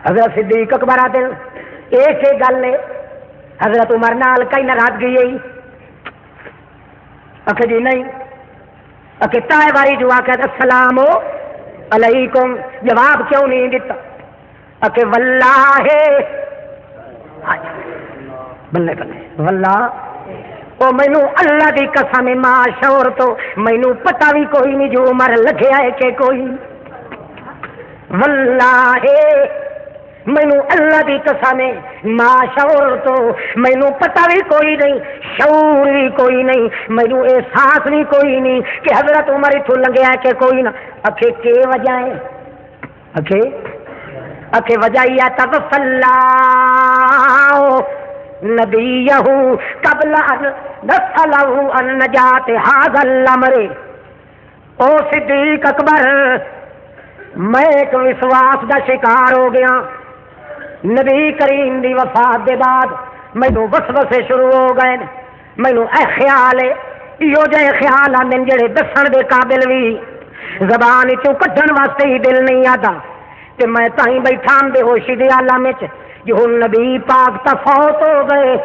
حضرت صدیق اکبر آتے ایک گل ہے حضرت عمر نال کئی ناراضگی گئی، اکھے جی نہیں، اکھے تائے باری جو آکے السلام علیکم، جواب کیوں نہیں دیتا، اکھے واللہ بلے بلے واللہ او مینو اللہ دی قسم ماں شور تو مینو پتہ بھی کوئی نہیں جو عمر لگیا ہے کہ کوئی، واللہ مینو اللہ دی قسم ماں شعور تو مینو پتہ بھی کوئی نہیں، شعور بھی کوئی نہیں، مینو احساس بھی کوئی نہیں کہ حضرت عمر اتوں لنگیا کہ کوئی نہ، اکھے کے وجہ ہے، اکے وجہ توفلا نبیہ قبل ان نسألہ ان نجات ھذا الامر۔ او صدیق اکبر، میں ایک وسواس دا شکار ہو گیا، نبی کریم دی وفات دے بعد مینوں وسوسے شروع ہو گئے، مینوں اے خیال ہے ایو جے خیال آندے جڑے دسن دے قابل بھی زبان چوں کڈن واسطے ہی دل نہیں آتا، تے میں تائیں بیٹھا بے ہوشی دے عالم وچ جو نبی پاک تا فوت ہو گئے۔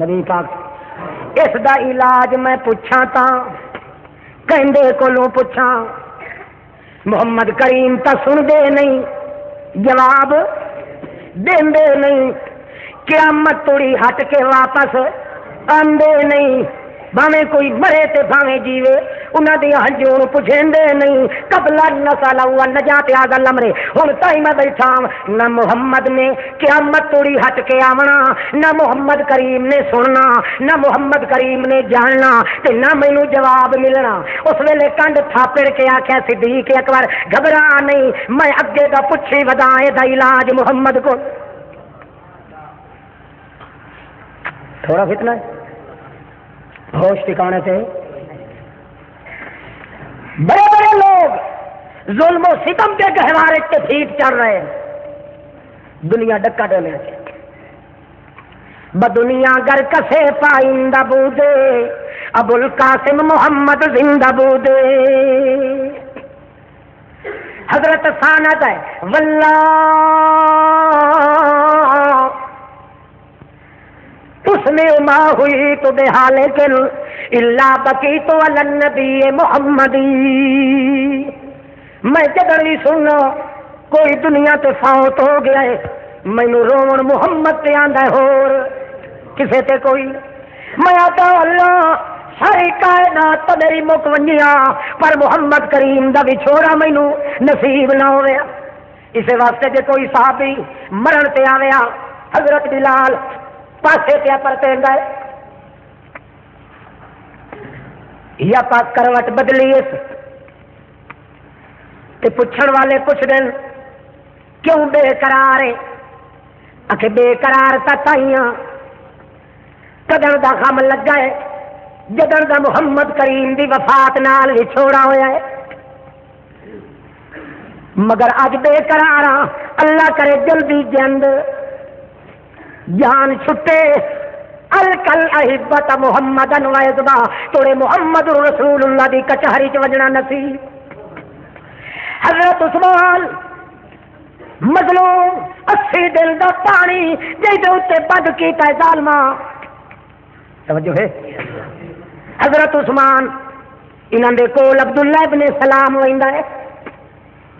نبی پاک اس دا علاج میں پوچھا تا کہندے کولوں پوچھا، محمد کریم تا سن دے نہیں، جواب دیندے نہیں، قیامت توڑی ہٹ کے واپس آندے نہیں، بھاویں کوئی مرے تے بھاویں جیوے انہاں دی ہنجوں پوچھیندے نہیں، قبل نسل او نجات ھذا الامر۔ ہن تائیں میں بیٹھا نہ محمد نے قیامت توڑی ہٹ کے آونا، نہ محمد کریم نے سننا، نہ محمد کریم نے جاننا، تے نہ مینوں جواب ملنا۔ اس ویلے کنڈ تھاپڑ کے آکھیا صدیق اکبر گھبرا نہیں، میں اگے دا پچھی ودا اے دا علاج محمد کو۔ تھوڑا فتنہ ہے، ہوش ٹھکانے سے بڑے بڑے لوگ ظلم و ستم کے گہوارے کے پھیٹ چڑھ رہے ہیں، دنیا ڈکا ڈولے بدنیا گر کسے پائندہ بودے ابو القاسم محمد زندہ بودے۔ حضرت سانت ہے واللہ اس میں ما ہوئی تو بے حال لیکن اللہ بکی تو النبی محمدی۔ میں جدڑ بھی سننا کوئی دنیا تے فوت ہو گیا ہے، مینوں رون محمد تے آندا ہور کسے تے کوئی، میں آتا اللہ ساری کائنات تو میری مک ونجیاں پر محمد کریم دا وچھوڑا مینوں نصیب نہ ہویا۔ اسے واسطے جے کوئی صحابی مرن تے آویا حضرت بلال پاسے پیا پرتے گئے یا پاس کروٹ بدلی اس تے پوچھن والے کچھ دن کیوں بے قرار ہے؟ آخے بے قرار تا تائیاں قدر دا غم لگا ہے جدن دا محمد کریم دی وفات نال وچھوڑا ہویا ہے، مگر اج بے قرار ہاں، اللہ کرے جلدی جند جان چھٹے الکل احبت محمدن ویزبا توڑے محمد رسول اللہ دی کچہری چ وجنا نصیب۔ حضرت عثمان مظلوم 80 دل دا پانی جے دے اوتے بد کیتا ہے ظالما، توجہ ہے حضرت عثمان انہاں دے کول عبداللہ ابن سلام ویندا ہے،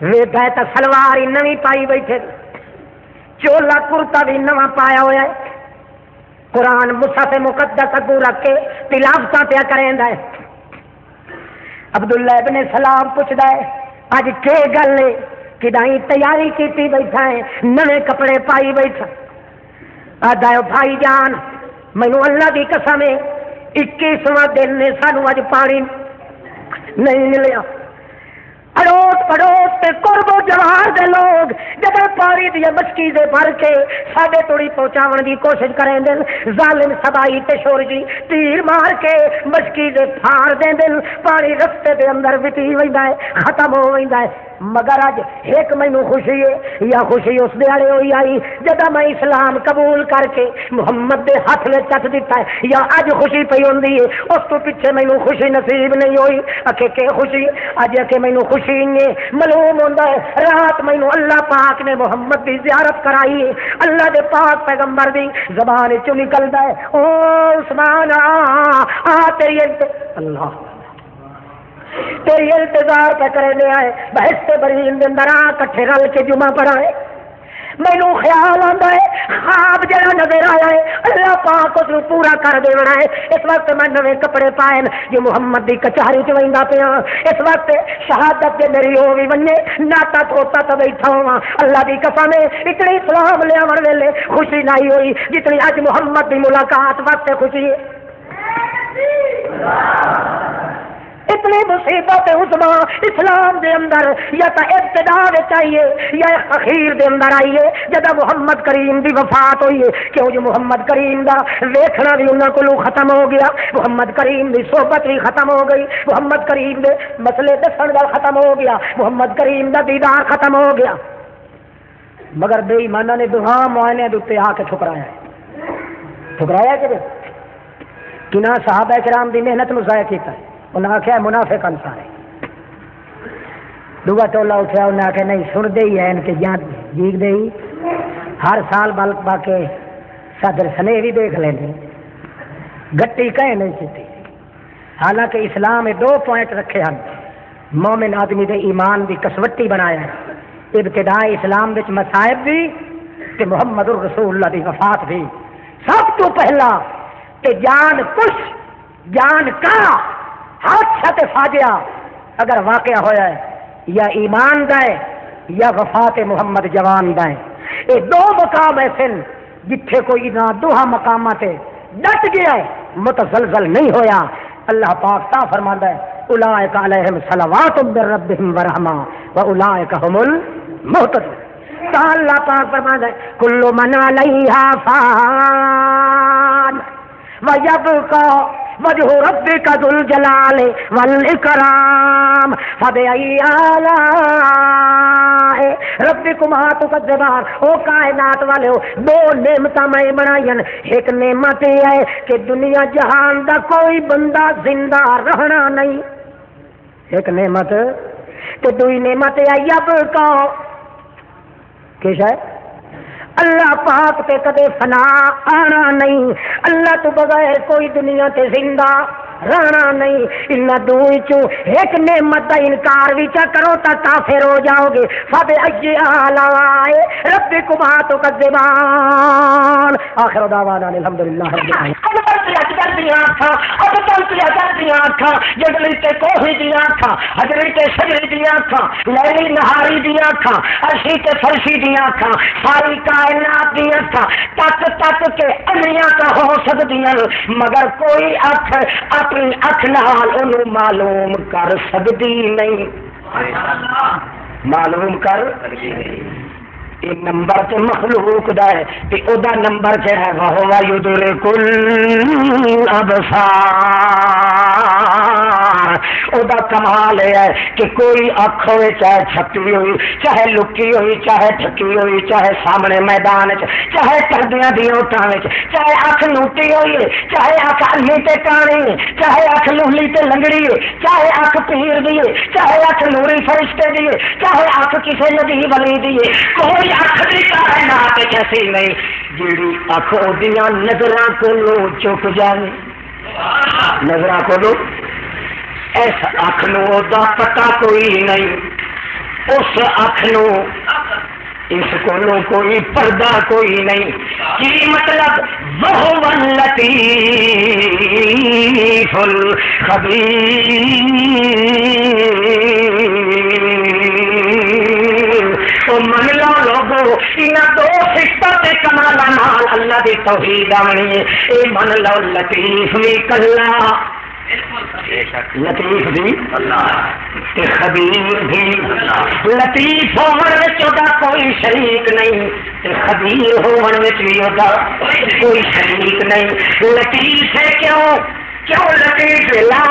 ویکھا تے سلوار ہی نویں پائی بیٹھے، چولا کرتا بھی نواں پایا ہوا ہے، قرآن مصحف مقدس اگوں رکھ کے تلاوتاں پیا کریندا ہے۔ عبداللہ ابن سلام پوچھدا ہے اج کی گل ہے کدائیں تیاری کیتی بیٹھا ہے، نویں کپڑے پائی بیٹھا؟ آدا بھائی جان مینوں اللہ دی قسم ہے 21واں دن نے سانوں اج پانی نہیں ملیا، اڑوس پڑوس تے قرب و جوار دے لوگ جب پانی دی مشکی دے بھر کے ساڈے توڑی پہنچاون دی کوشش کریں دل، ظالم سبائی تے شور جی تیر مار کے مشکی دے پھاڑ دیں دل، پانی رستے دے اندر وٹی ویندا ہے، ختم ہو ویندا ہے۔ مگر اج ایک مینوں خوشی ہے، یا خوشی اس دیاڑے ہوئی آئی جدا میں اسلام قبول کر کے محمد دے ہاتھ میں چٹ دیتا ہے، یا اج خوشی پئی ہوندی ہے اس تو پیچھے مینوں خوشی نصیب نہیں ہوئی۔ اکھے کہ خوشی اج کہ مینوں خوشی نے معلوم ہوندا ہے رات مینوں اللہ پاک نے محمد دی زیارت کرائی ہے، اللہ دے پاک پیغمبر دی زبان چوں نکلدا ہے او عثمان آ تیری اللہ تیری انتظار پہ کرنے آئے بہشت برین دے اندر کٹھے رل کے جمعہ پڑھائے۔ مینوں خیال آندا ہے خواب جڑا نظر آیا ہے اللہ پاک اس کو پورا کر دینا ہے۔ اس وقت میں نویں کپڑے پائے جو محمد دی کچہری چ ویندا پیا، اس وقت شہادت دے میری ہو بھی بننے ناتا توتا تو بیٹھا ہوا، اللہ دی قسم ہے اتنی سلام لے آون ویلے خوشی نہیں ہوئی جتنی اج محمد دی ملاقات واسطے خوشی ہے۔ اتنی مصیبت عظما اسلام دے اندر یا تا ابتدا وچ آئیے یا اخیر دے اندر آئیے جدا محمد کریم دی وفات ہوئی ہے، کیوں جو محمد کریم دا ویکھنا بھی انہاں کولوں ختم ہو گیا، محمد کریم دی صحبت بھی ختم ہو گئی، محمد کریم دے مسئلے دسن دا ختم ہو گیا، محمد کریم دا دیدار ختم ہو گیا، مگر بے ایماناں نے دعا معائنے دے اوتے آ کے ٹھکرایا کہ کنا صحابہ کرام دی محنت نو ضائع کیتا ہے، انہاں آخیا منافق انصار ہے، دوبا ٹولا اٹھیا انہاں آخیا نہیں سن دے ہی ہیں کہ جان جیگ دے ہی ہر سال بلک پا کے صدر سنے بھی دیکھ لینے گٹی کہیں نہیں چیتی، حالانکہ اسلام 2 پوائنٹ رکھے ہیں، مومن آدمی دے ایمان دی کسوٹی بنایا ہے، ابتدائی اسلام وچ مصائب بھی تے محمد الرسول اللہ دی وفات بھی، سب تو پہلا کہ جان کش جان کا حادثہ فاجعہ اگر واقعہ ہویا ہے یا ایمان دائے یا وفات محمد جوان دائے، یہ 2 مقام ایسے جتھے کوئی نہ دوہا مقامات ڈٹ گیا ہے متزلزل نہیں ہویا، اللہ پاک تا فرماندا ہے اولئک علیہم صلوات من ربہم ورحمہ واولئک هم المہتدون، تا اللہ پاک فرماندا ہے کل من علیہا فان وَيَبْقَى وَجْهُ رَبِّكَ ذُو الْجَلَالِ وَالْإِكْرَامِ فَبِأَيِّ آلَاءِ رَبِّكُمَا تُكَذِّبَانِ، او کائنات والے ہو 2 نعمتاں میں بنائیں، ایک نعمت یہ ہے کہ دنیا جہان دا کوئی بندہ زندہ رہنا نہیں، ایک نعمت تو دوئی نعمت ہے یبقا کیا ہے اللہ پاک تے کدے فنا آنا نہیں، اللہ تو بغیر کوئی دنیا تے زندہ رہنا نہیں، ان دوئی چوں ایک نعمت دا انکار بھی چا کرو تا کافر ہو جاؤ گے، فَبِأَيِّ آلَاءِ رَبِّكُمَا تُكَذِّبَانِ آخر دعوانا الحمدللہ رب العالمین۔ جگلی تے کوہی دیا آنکھاں، حجری تے شجری دیا آنکھاں، لیلی نہاری دیا آنکھاں، عرشی تے فرشی دیا آنکھاں، ساری کائنات دیا آنکھاں، تک تک کے انیاں کا ہو سکدیاں، مگر کوئی اکھ اپنی اکھ نال انہوں معلوم کر سکدی نہیں، معلوم کر یہ نمبر تے مخلوق دا ہے تے او دا نمبر کیا ہے وَهُوَ يُدْرِكُ الْأَبْصَارَ، او دا کمال ہے کہ کوئی اکھ ہوئے چاہے چھپی ہوئی چاہے لکی ہوئی چاہے ٹھکی ہوئی چاہے سامنے میدان چاہے کردیاں دیوں تاں چاہے اکھ نوٹی ہوئی چاہے اکھ انھی تے کانی چاہے اکھ لولی تے لنگڑی چاہے اکھ پیر دی چاہے اکھ نوری فرشتے دی چاہے اکھ کسی نبی ولی دی، کوئی اکھ دی کائنات کیسی نہیں جیڑی اکھ اودیاں نظراں کولوں چک جائے، نظراں کولوں اس اکھ نو دا پتہ کوئی نہیں، اس اکھ نو اس کولوں کوئی پردہ کوئی نہیں، کی مطلب وَهُوَ اللَّطِيفُ الْخَبِيرُ، تو من لو لوگو انہاں 2 صفات کمالاں نال اللہ دی توحید آنی ہے، اے من لو لطیف بھی کلا لطیف بھی تے خبیر بھی، لطیف ہون وچ دا کوئی شریک نہیں تے خبیر ہون وچ بھی دا کوئی شریک نہیں، لطیف ہے کیوں لطیف لا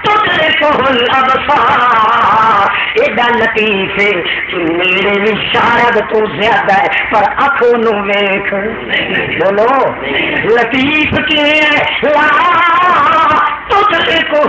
تدرکہ الابصار، ایڈا لطیف ہے کہ میرے بھی شارد تو زیادہ ہے پر اکھوں نو ویکھ، بولو لطیف کی ہے لا تدرکہ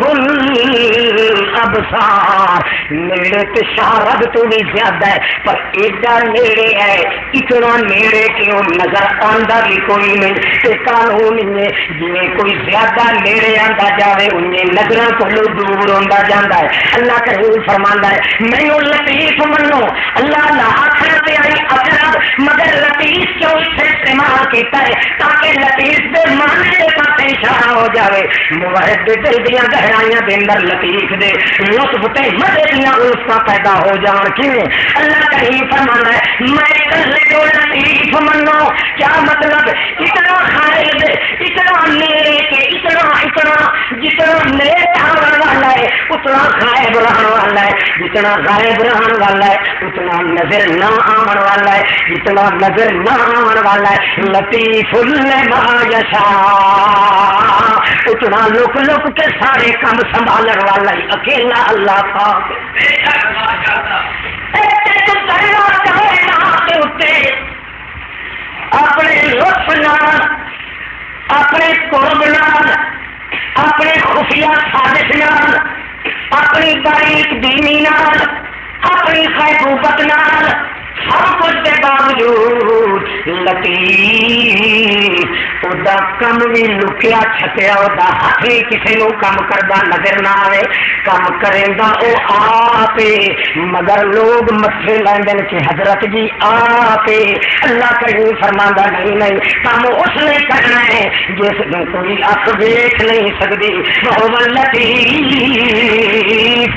الابصار، میرے تے شارد تو بھی زیادہ ہے پر ایڈا نیڑے ہے، اتنا نیڑے کیوں نظر آندا بھی کوئی نہیں، تے قانون ہے جویں کوئی زیادہ نیڑے آندا جاوے انہیں نظراں کولوں دور ہوندا جاندا ہے، اللہ کریم فرماندا ہے مینوں لطیف منو، اللہ لا آخر تے آئی اقرب مگر لطیف کیوں سے استعمال کیتا ہے تاکہ لطیف دے معنی دے پاسے اشارہ ہو جاوے، موحد دے دل دیاں گہرائیاں دے اندر لطیف دے لطف تے مزے دیاں الفاں پیدا ہو جان کیوں اللہ کریم فرمانا ہے میں کلے کو لطیف منو کیا مطلب اتنا خیر اتنا نیک اتنا جتنا نیک آن والا ہے اتنا غائب رہن والا ہے جتنا غائب رہن والا ہے اتنا نظر نہ آن والا ہے جتنا نظر نہ آن والا ہے لطیف لما یشاء اتنا لک لک کے سارے کام سنبھالن والا ہے اکیلا اللہ پاک اپنے لطف نال اپنے قرب نال اپنے خفیہ سازش نال اپنی باریک بینی نال اپنی خیبوبت نال سب کچھ کے باوجود لطیف ادا کم بھی لکیا چھپیا ہوتا ہاتھ ہی کسی نو کم کردا نظر نہ آئے کم کرے گا وہ آپ مگر لوگ متھے لیندن کہ حضرت جی آپ اللہ کریم فرماندا نہیں کم اس نے کرنا ہے جس نے کوئی اکھ دیکھ نہیں سکتی وہ لطیف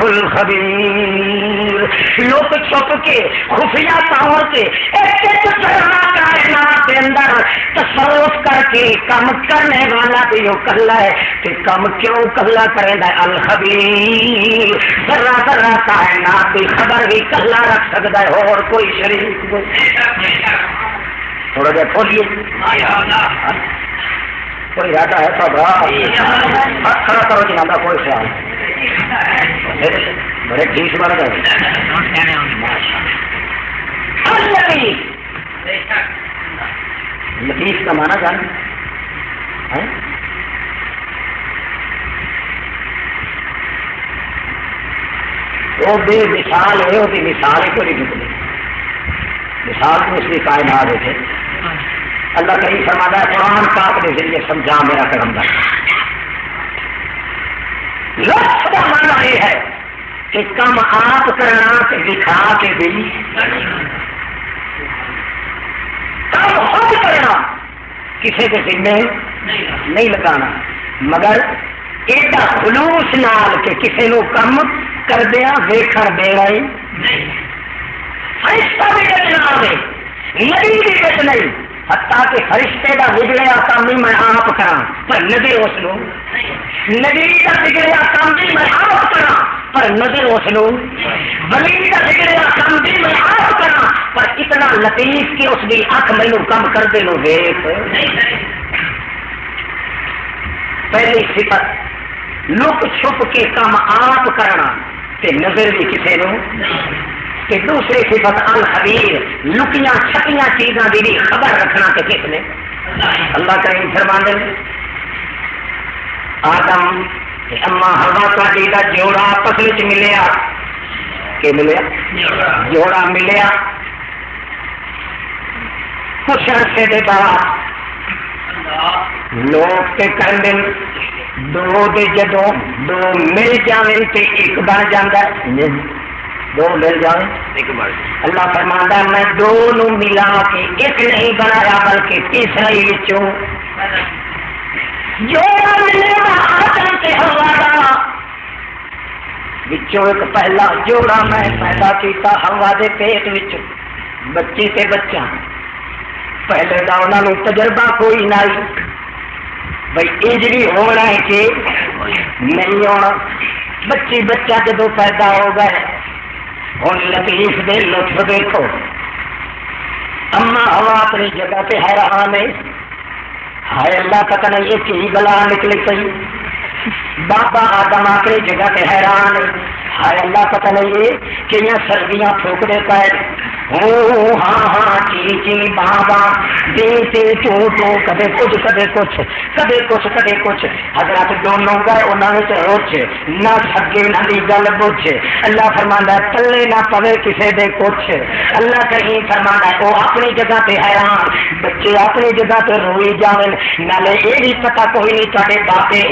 الخبیر لوگ چھپ کے خفیہ طور سے کائنات کے اندر تصرف کر کے کم کرنے والا بھی وہ کلا ہے کہ کم کیوں کلا کرے گا الخبیر ذرا ذرا کائنات کی خبر بھی کلا رکھ سکتا ہے اور کوئی شریک تھوڑا جا کھولیے کوئی ارادہ ہے تو کھڑا کرو جناب کوئی خیال بڑے ٹھیک بڑھ گئے لطیف کا مانا جان وہ بے مثال ہے وہ مثال ہے کوئی نکلی مثال تو اس کی کائنات تھے اللہ کریم فرماتا ہے قرآن پاک کے ذریعے سمجھا میرا پیغمبر لطف کا مانا یہ ہے کہ کم آپ کرنا کہ دکھا کے بھی کم خود کرنا کسی کے ذمے نہیں لگانا مگر ایڈا خلوص نال کہ کسی نو کم کر دیا ویکھن دینا ہی فرشتہ بھی بچنا آئے نبی بھی بچ نہیں حتیٰ کہ فرشتے کا بگڑیا کام بھی میں آپ کرا پر نظر اس لو نبی کا بگڑیا کام بھی میں آپ کرا پر نظر اس لو ولی کا بگڑیا کام بھی میں آپ کرا پر اتنا لطیف کہ اس کی اکھ مینو کم کر دے لو دیکھ پہلی صفت لک چھپ کے کام آپ کرنا تے نظر بھی کسی نو کہ دوسری صفت الخبیر لکیاں چھپیاں چیزاں دی بھی خبر رکھنا کہ کس نے اللہ کریم فرماندے آدم اما ہوا تہاڈی دا جوڑا آپس وچ ملیا کہ ملیا جوڑا ملیا کچھ عرصے دے بعد لوگ تے کہندے دو دے جدوں دو مل جاویں تے ایک بن جاندا ہے دو مل جائیں اللہ فرماتا ہے میں دونوں ملا کے ایک نہیں بنایا بلکہ تیسرا ہی بچوں جوڑا ملیا آدم تے حوا دا بچوں ایک پہلا جوڑا میں پیدا کیتا حوا دے پیٹ وچ بچی تے بچہ پہلے دا انہاں نوں تجربہ کوئی نہیں بھئی انج بھی ہونا ہے کہ نہیں ہونا بچی بچہ جدو پیدا ہو گئے ہوں لطیف دے لطف دیکھو اما ہوا اپنی جگہ پہ حیران ہے ہائے اللہ پتہ نہیں یہ کی گلا نکلی پئی بابا آدم اپنی جگہ پہ حیران ہے ہائے اللہ پتہ نہیں یہ کہ یہ سردیاں پھونک دے پائے ہاں ہاں چی چی بابا دے تے تو کدے کچھ کدے کچھ حضرات دونوں گئے انہوں نے روچ نہ سگے نہ دی گل بوچھ اللہ فرماندا ہے پلے نہ پوے کسے دے کچھ اللہ کریم فرماندا ہے وہ اپنی جگہ پہ حیران بچے اپنی جگہ پہ روئی جاویں نالے یہ بھی پتہ کوئی نہیں تہاڈے باپے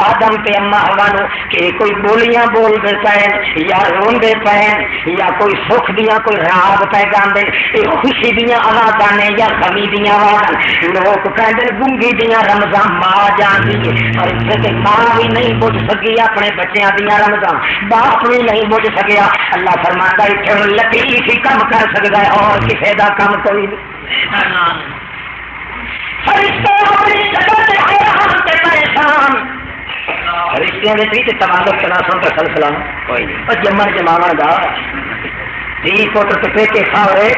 آدم تے اما ہوا نو کہ کوئی بولیاں بول دے پین یا روندے پین یا کوئی سکھ دیاں کوئی راگ پہ گاندے خوشی دیاں آوازاں نے یا غمی دیاں آوازاں لوگ کہندے گنگی دیاں رمضان ماں جاندی اور تے ماں بھی نہیں بجھ سکی اپنے بچیاں دیاں رمضان باپ بھی نہیں بجھ سکیا اللہ فرماتا ہے لطیف ہی کم کر سکتا ہے اور کسی دا کم کوئی نہیں فرشتے اپنی جگہ سے حیران تے پریشان فرشتیاں دے پیچھے تمالک تناسل کا سلسلہ کوئی نہیں اور جمن جماون دا دی پوتر تے پیچھے کھاوے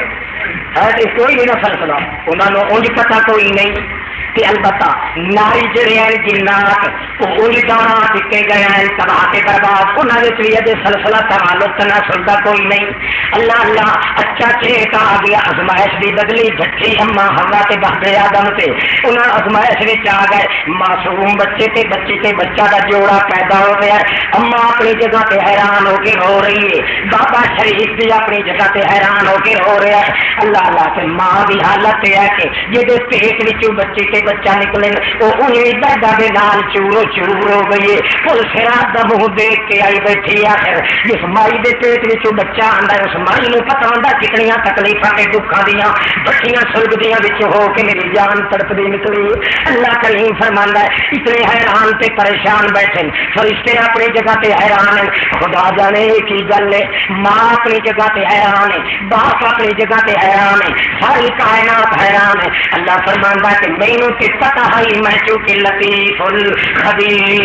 ہے کوئی نہیں سلسلہ انہاں نو اونج پتہ کوئی نہیں کہ البتہ ناری جڑے ہیں جنات وہ دانا ٹکے گئے ہیں تباہ کے برباد انہوں نے بھی سلسلہ تعلق تناسل کا کوئی نہیں اللہ اللہ اچھا چیتا آ گیا ازمائش بھی بدلی جھٹھی اما ہوا تے بہتے آدم تے انہوں ازمائش میں آ گئے معصوم بچے تے بچی تے بچہ کا جوڑا پیدا ہو گیا اما اپنی جگہ تے حیران ہو کے رو رہی ہے بابا شریف بھی اپنی جگہ تے حیران ہو کے رو رہا ہے اللہ اللہ سے ماں بھی حالت ہے کہ جہاں پیٹ وچوں بچے تے بچہ نکلے وہ انہیں درد کے نال چورو چور ہو گئی ہے پھر سراج کا منہ دیکھ کے آئی بیٹھی آخر جس مائی کے پیٹ میں بچہ آتا ہے اس مائی کو پتا ہوتا کتنی تکلیفاں کے دکھاں دیا بچیاں سلگدیاں ہو کے میری جان تڑپتی نکلی اللہ کریم فرماندا ہے اتنے حیران تے پریشان بیٹھے فرشتے اپنی جگہ تے حیران ہیں خدا جانے کی گل ہے ماں اپنی جگہ تے حیران ہے باپ اپنی جگہ تے حیران ہے ساری کائنات حیران ہے اللہ فرماندا ہے کہ مینوں تے پتہ ہے میں چونکہ لطیف الخبیر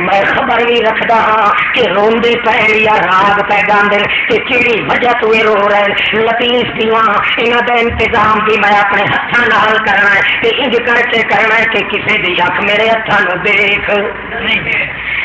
میں خبر بھی رکھدا ہاں کہ روندے پے یا راگ پہ گاندے کہ کیڑی وجہ تو رو رہے لطیف دیاں انہاں دا انتظام بھی میں اپنے ہتھاں نال کرنا ہے تے انج کر کے کرنا ہے کہ کسی دی اکھ میرے ہتھاں نو دیکھ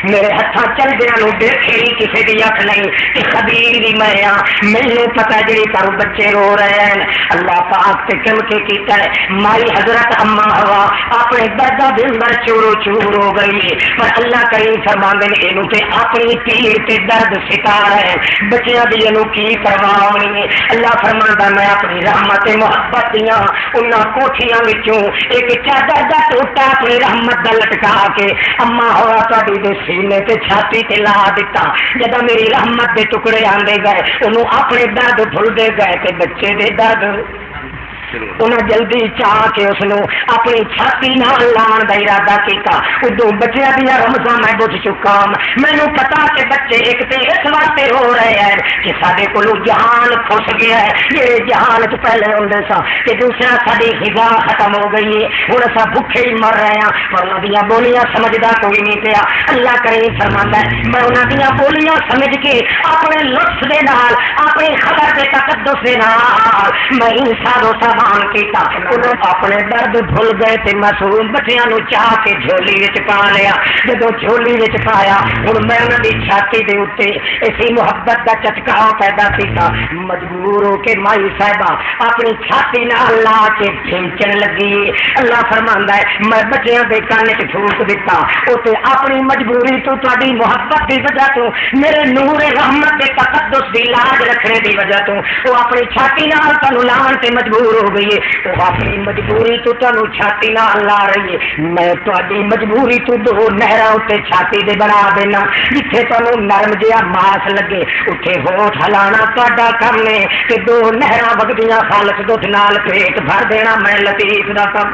میرے ہتھاں چلدیاں نو دیکھے کسی دی اکھ نہیں کہ خبیر بھی میں ہاں مینوں پتہ جڑی پر بچے رو رہے ہیں اللہ پاک تے کم کے کیتا ہے مائی حضرت اما ہوا اپنے دردا دل اندر چورو چور ہو گئی پر اللہ کریم فرماندے نے اینو تے اپنی پیڑ تے درد ستا ہے بچیاں دی اینو کی پرواہ ہونی ہے اللہ فرماندا میں اپنی رحمت محبت دیاں انہاں کوٹھیاں وچوں ایک چادر دا ٹوٹا اپنی رحمت دا لٹکا کے اما ہوا تہاڈی دے سینے تے چھاتی تے لا دتا جدا میری رحمت دے ٹکڑے آندے گئے انہوں اپنے درد بھول دے گئے تے بچے دے درد انہیں جلدی چاہ کے اس نے اپنی چھاتی نال لان کا ارادہ کیتا ادو بچیا دیا رمضان میں بجھ چکا مینو پتا کہ بچے ایک تے اس واسطے ہو رہے ہیں کہ سارے کو جہان پھس گیا ہے یہ جہان چ پہلے ہوندے سا کہ دوسرا ساری غذا ختم ہو گئی ہے ہوں اصا بھوکے ہی مر رہے ہیں پر انہوں دیا بولیاں سمجھدا کوئی نہیں پیا اللہ کریم فرماندا ہے میں انہوں دیا بولیاں سمجھ کے اپنے لطف دے نال اپنی خبر کے تقدس دے نال میں انسان کیتا انہوں اپنے درد بھول گئے تے معصوم بچیاں نو چاہ کے جھولی وچ پا لیا جدوں جھولی وچ پایا ہن میں انہاں دی چھاتی دے اوتے اسی محبت دا چٹکا پیدا کیتا مجبور ہو کے مائی صاحبہ اپنی چھاتی نال لا کے کھینچن لگی اللہ فرماندا ہے میں بچیاں دے کان وچ پھونک دتا اوتے اپنی مجبوری تو تہاڈی محبت دی وجہ تو میرے نور رحمت دے تقدس دی لاج رکھنے دی وجہ تو وہ اپنی چھاتی نال تانوں لان تے مجبور ہو گئی وہ اپنی مجبوری تو تانوں چھاتی نہ لا رہی ہے میں تہاڈی مجبوری تو دو نہراں تے چھاتی دے بنا دینا جتھے تانوں نرم جہا ماس لگے اتھے ہوٹ ہلانا تہاڈا کم ہے تے دو نہراں وگدیاں خالص دودھ نال پیٹ بھر دینا میں لطیف دا کم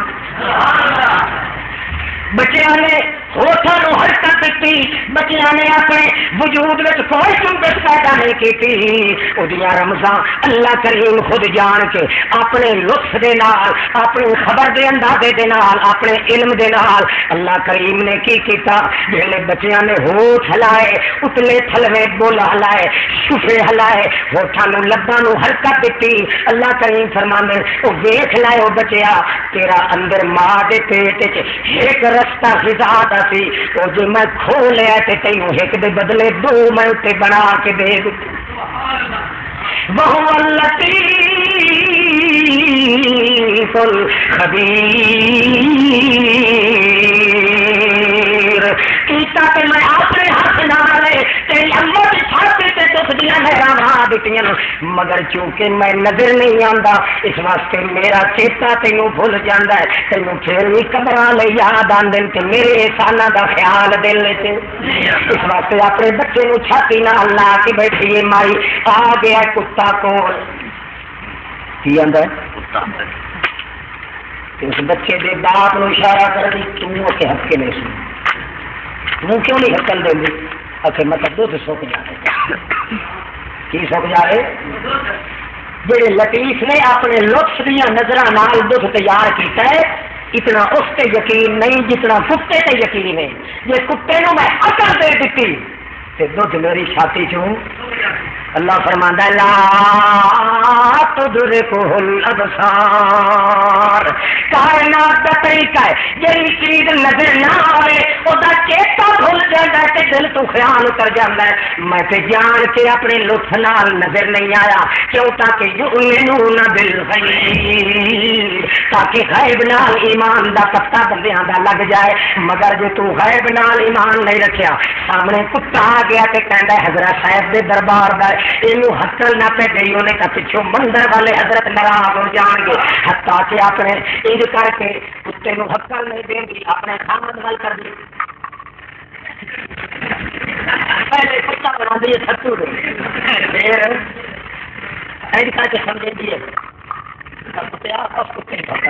بچیاں نے ہوٹاں نو حرکت دیتی بچیاں نے اپنے وجود وچ کوئی چنگس پیدا نہیں کیتی اودیاں رمضان اللہ کریم خود جان کے اپنے لطف دے نال اپنی خبر دے اندازے دے نال اپنے علم دے نال اللہ کریم نے کی کیتا جے بچیاں نے ہوٹ ہلائے اتلے تھلوے بول ہلائے شفے ہلائے ہوٹاں نو لباں نو حرکت دیتی اللہ کریم فرماندے او ویکھ لائے او بچیا تیرا اندر ماں دے پیٹ وچ ایک رستہ غذا دا سی او جو میں کھو لیا تے تینوں ایک دے بدلے دو میں اتے بنا کے دے دتی وہو اللطیف الخبیر کیتا کہ میں اپنے ہاتھ نال تیری امت چھاتی تے دکھ دیا نہراں دیتی مگر چونکہ میں نظر نہیں آتا اس واسطے میرا چیتا تینوں بھول جاتا ہے تینوں پھر بھی قدر لے یاد آتے کہ میرے احسانہ دا خیال دل چ اس واسطے اپنے بچے نو چھاتی نال لا کے بیٹھی ہے مائی آ گیا کتا کول کی آندا ہے اس بچے دے باپ نو اشارہ کر دی توں کے حق کے نہیں سن وہ کیوں نہیں حقل دے دی اکھے مطلب دودھ سوک جا رہے کی سوک جا رہے جڑے لطیف نے اپنے لطف دیا نظراں نال دودھ تیار کیتا ہے اتنا اس تے یقین نہیں جتنا کتے تے یقین ہے جے کتے نو میں عقل دے دیتی تے دودھ میری چھاتی چوں اللہ فرماندا ہے لا تدرکہ الابصار کائنات کا طریقہ ہے جی چیز نظر نہ آئے وہ چیتا بھول جاتا ہے تے دل تو خیال اتر جاتا ہے میں تے جان کے اپنے لطف نال نظر نہیں آیا کیوں تاکہ یؤمنون بالغیب تاکہ غیب نال ایمان دا پتہ بندیاں دا لگ جائے مگر جو تو غیب نال ایمان نہیں رکھیا سامنے کتا آ گیا تے کہندا ہے حضرت صاحب دے دربار دا اینو حقل نہ پہ گئی انہیں کہا پچھو مندر والے حضرت ناراض ہو جان گے حتیٰ کہ اپنے انج کر کے کتے نو حقل نہیں دیں گی اپنے خامد وال کر دی پہلے کتا بنا دیے ستو دے پھر انج کر کے سمجھے دیے کتے آپ اس کتے کا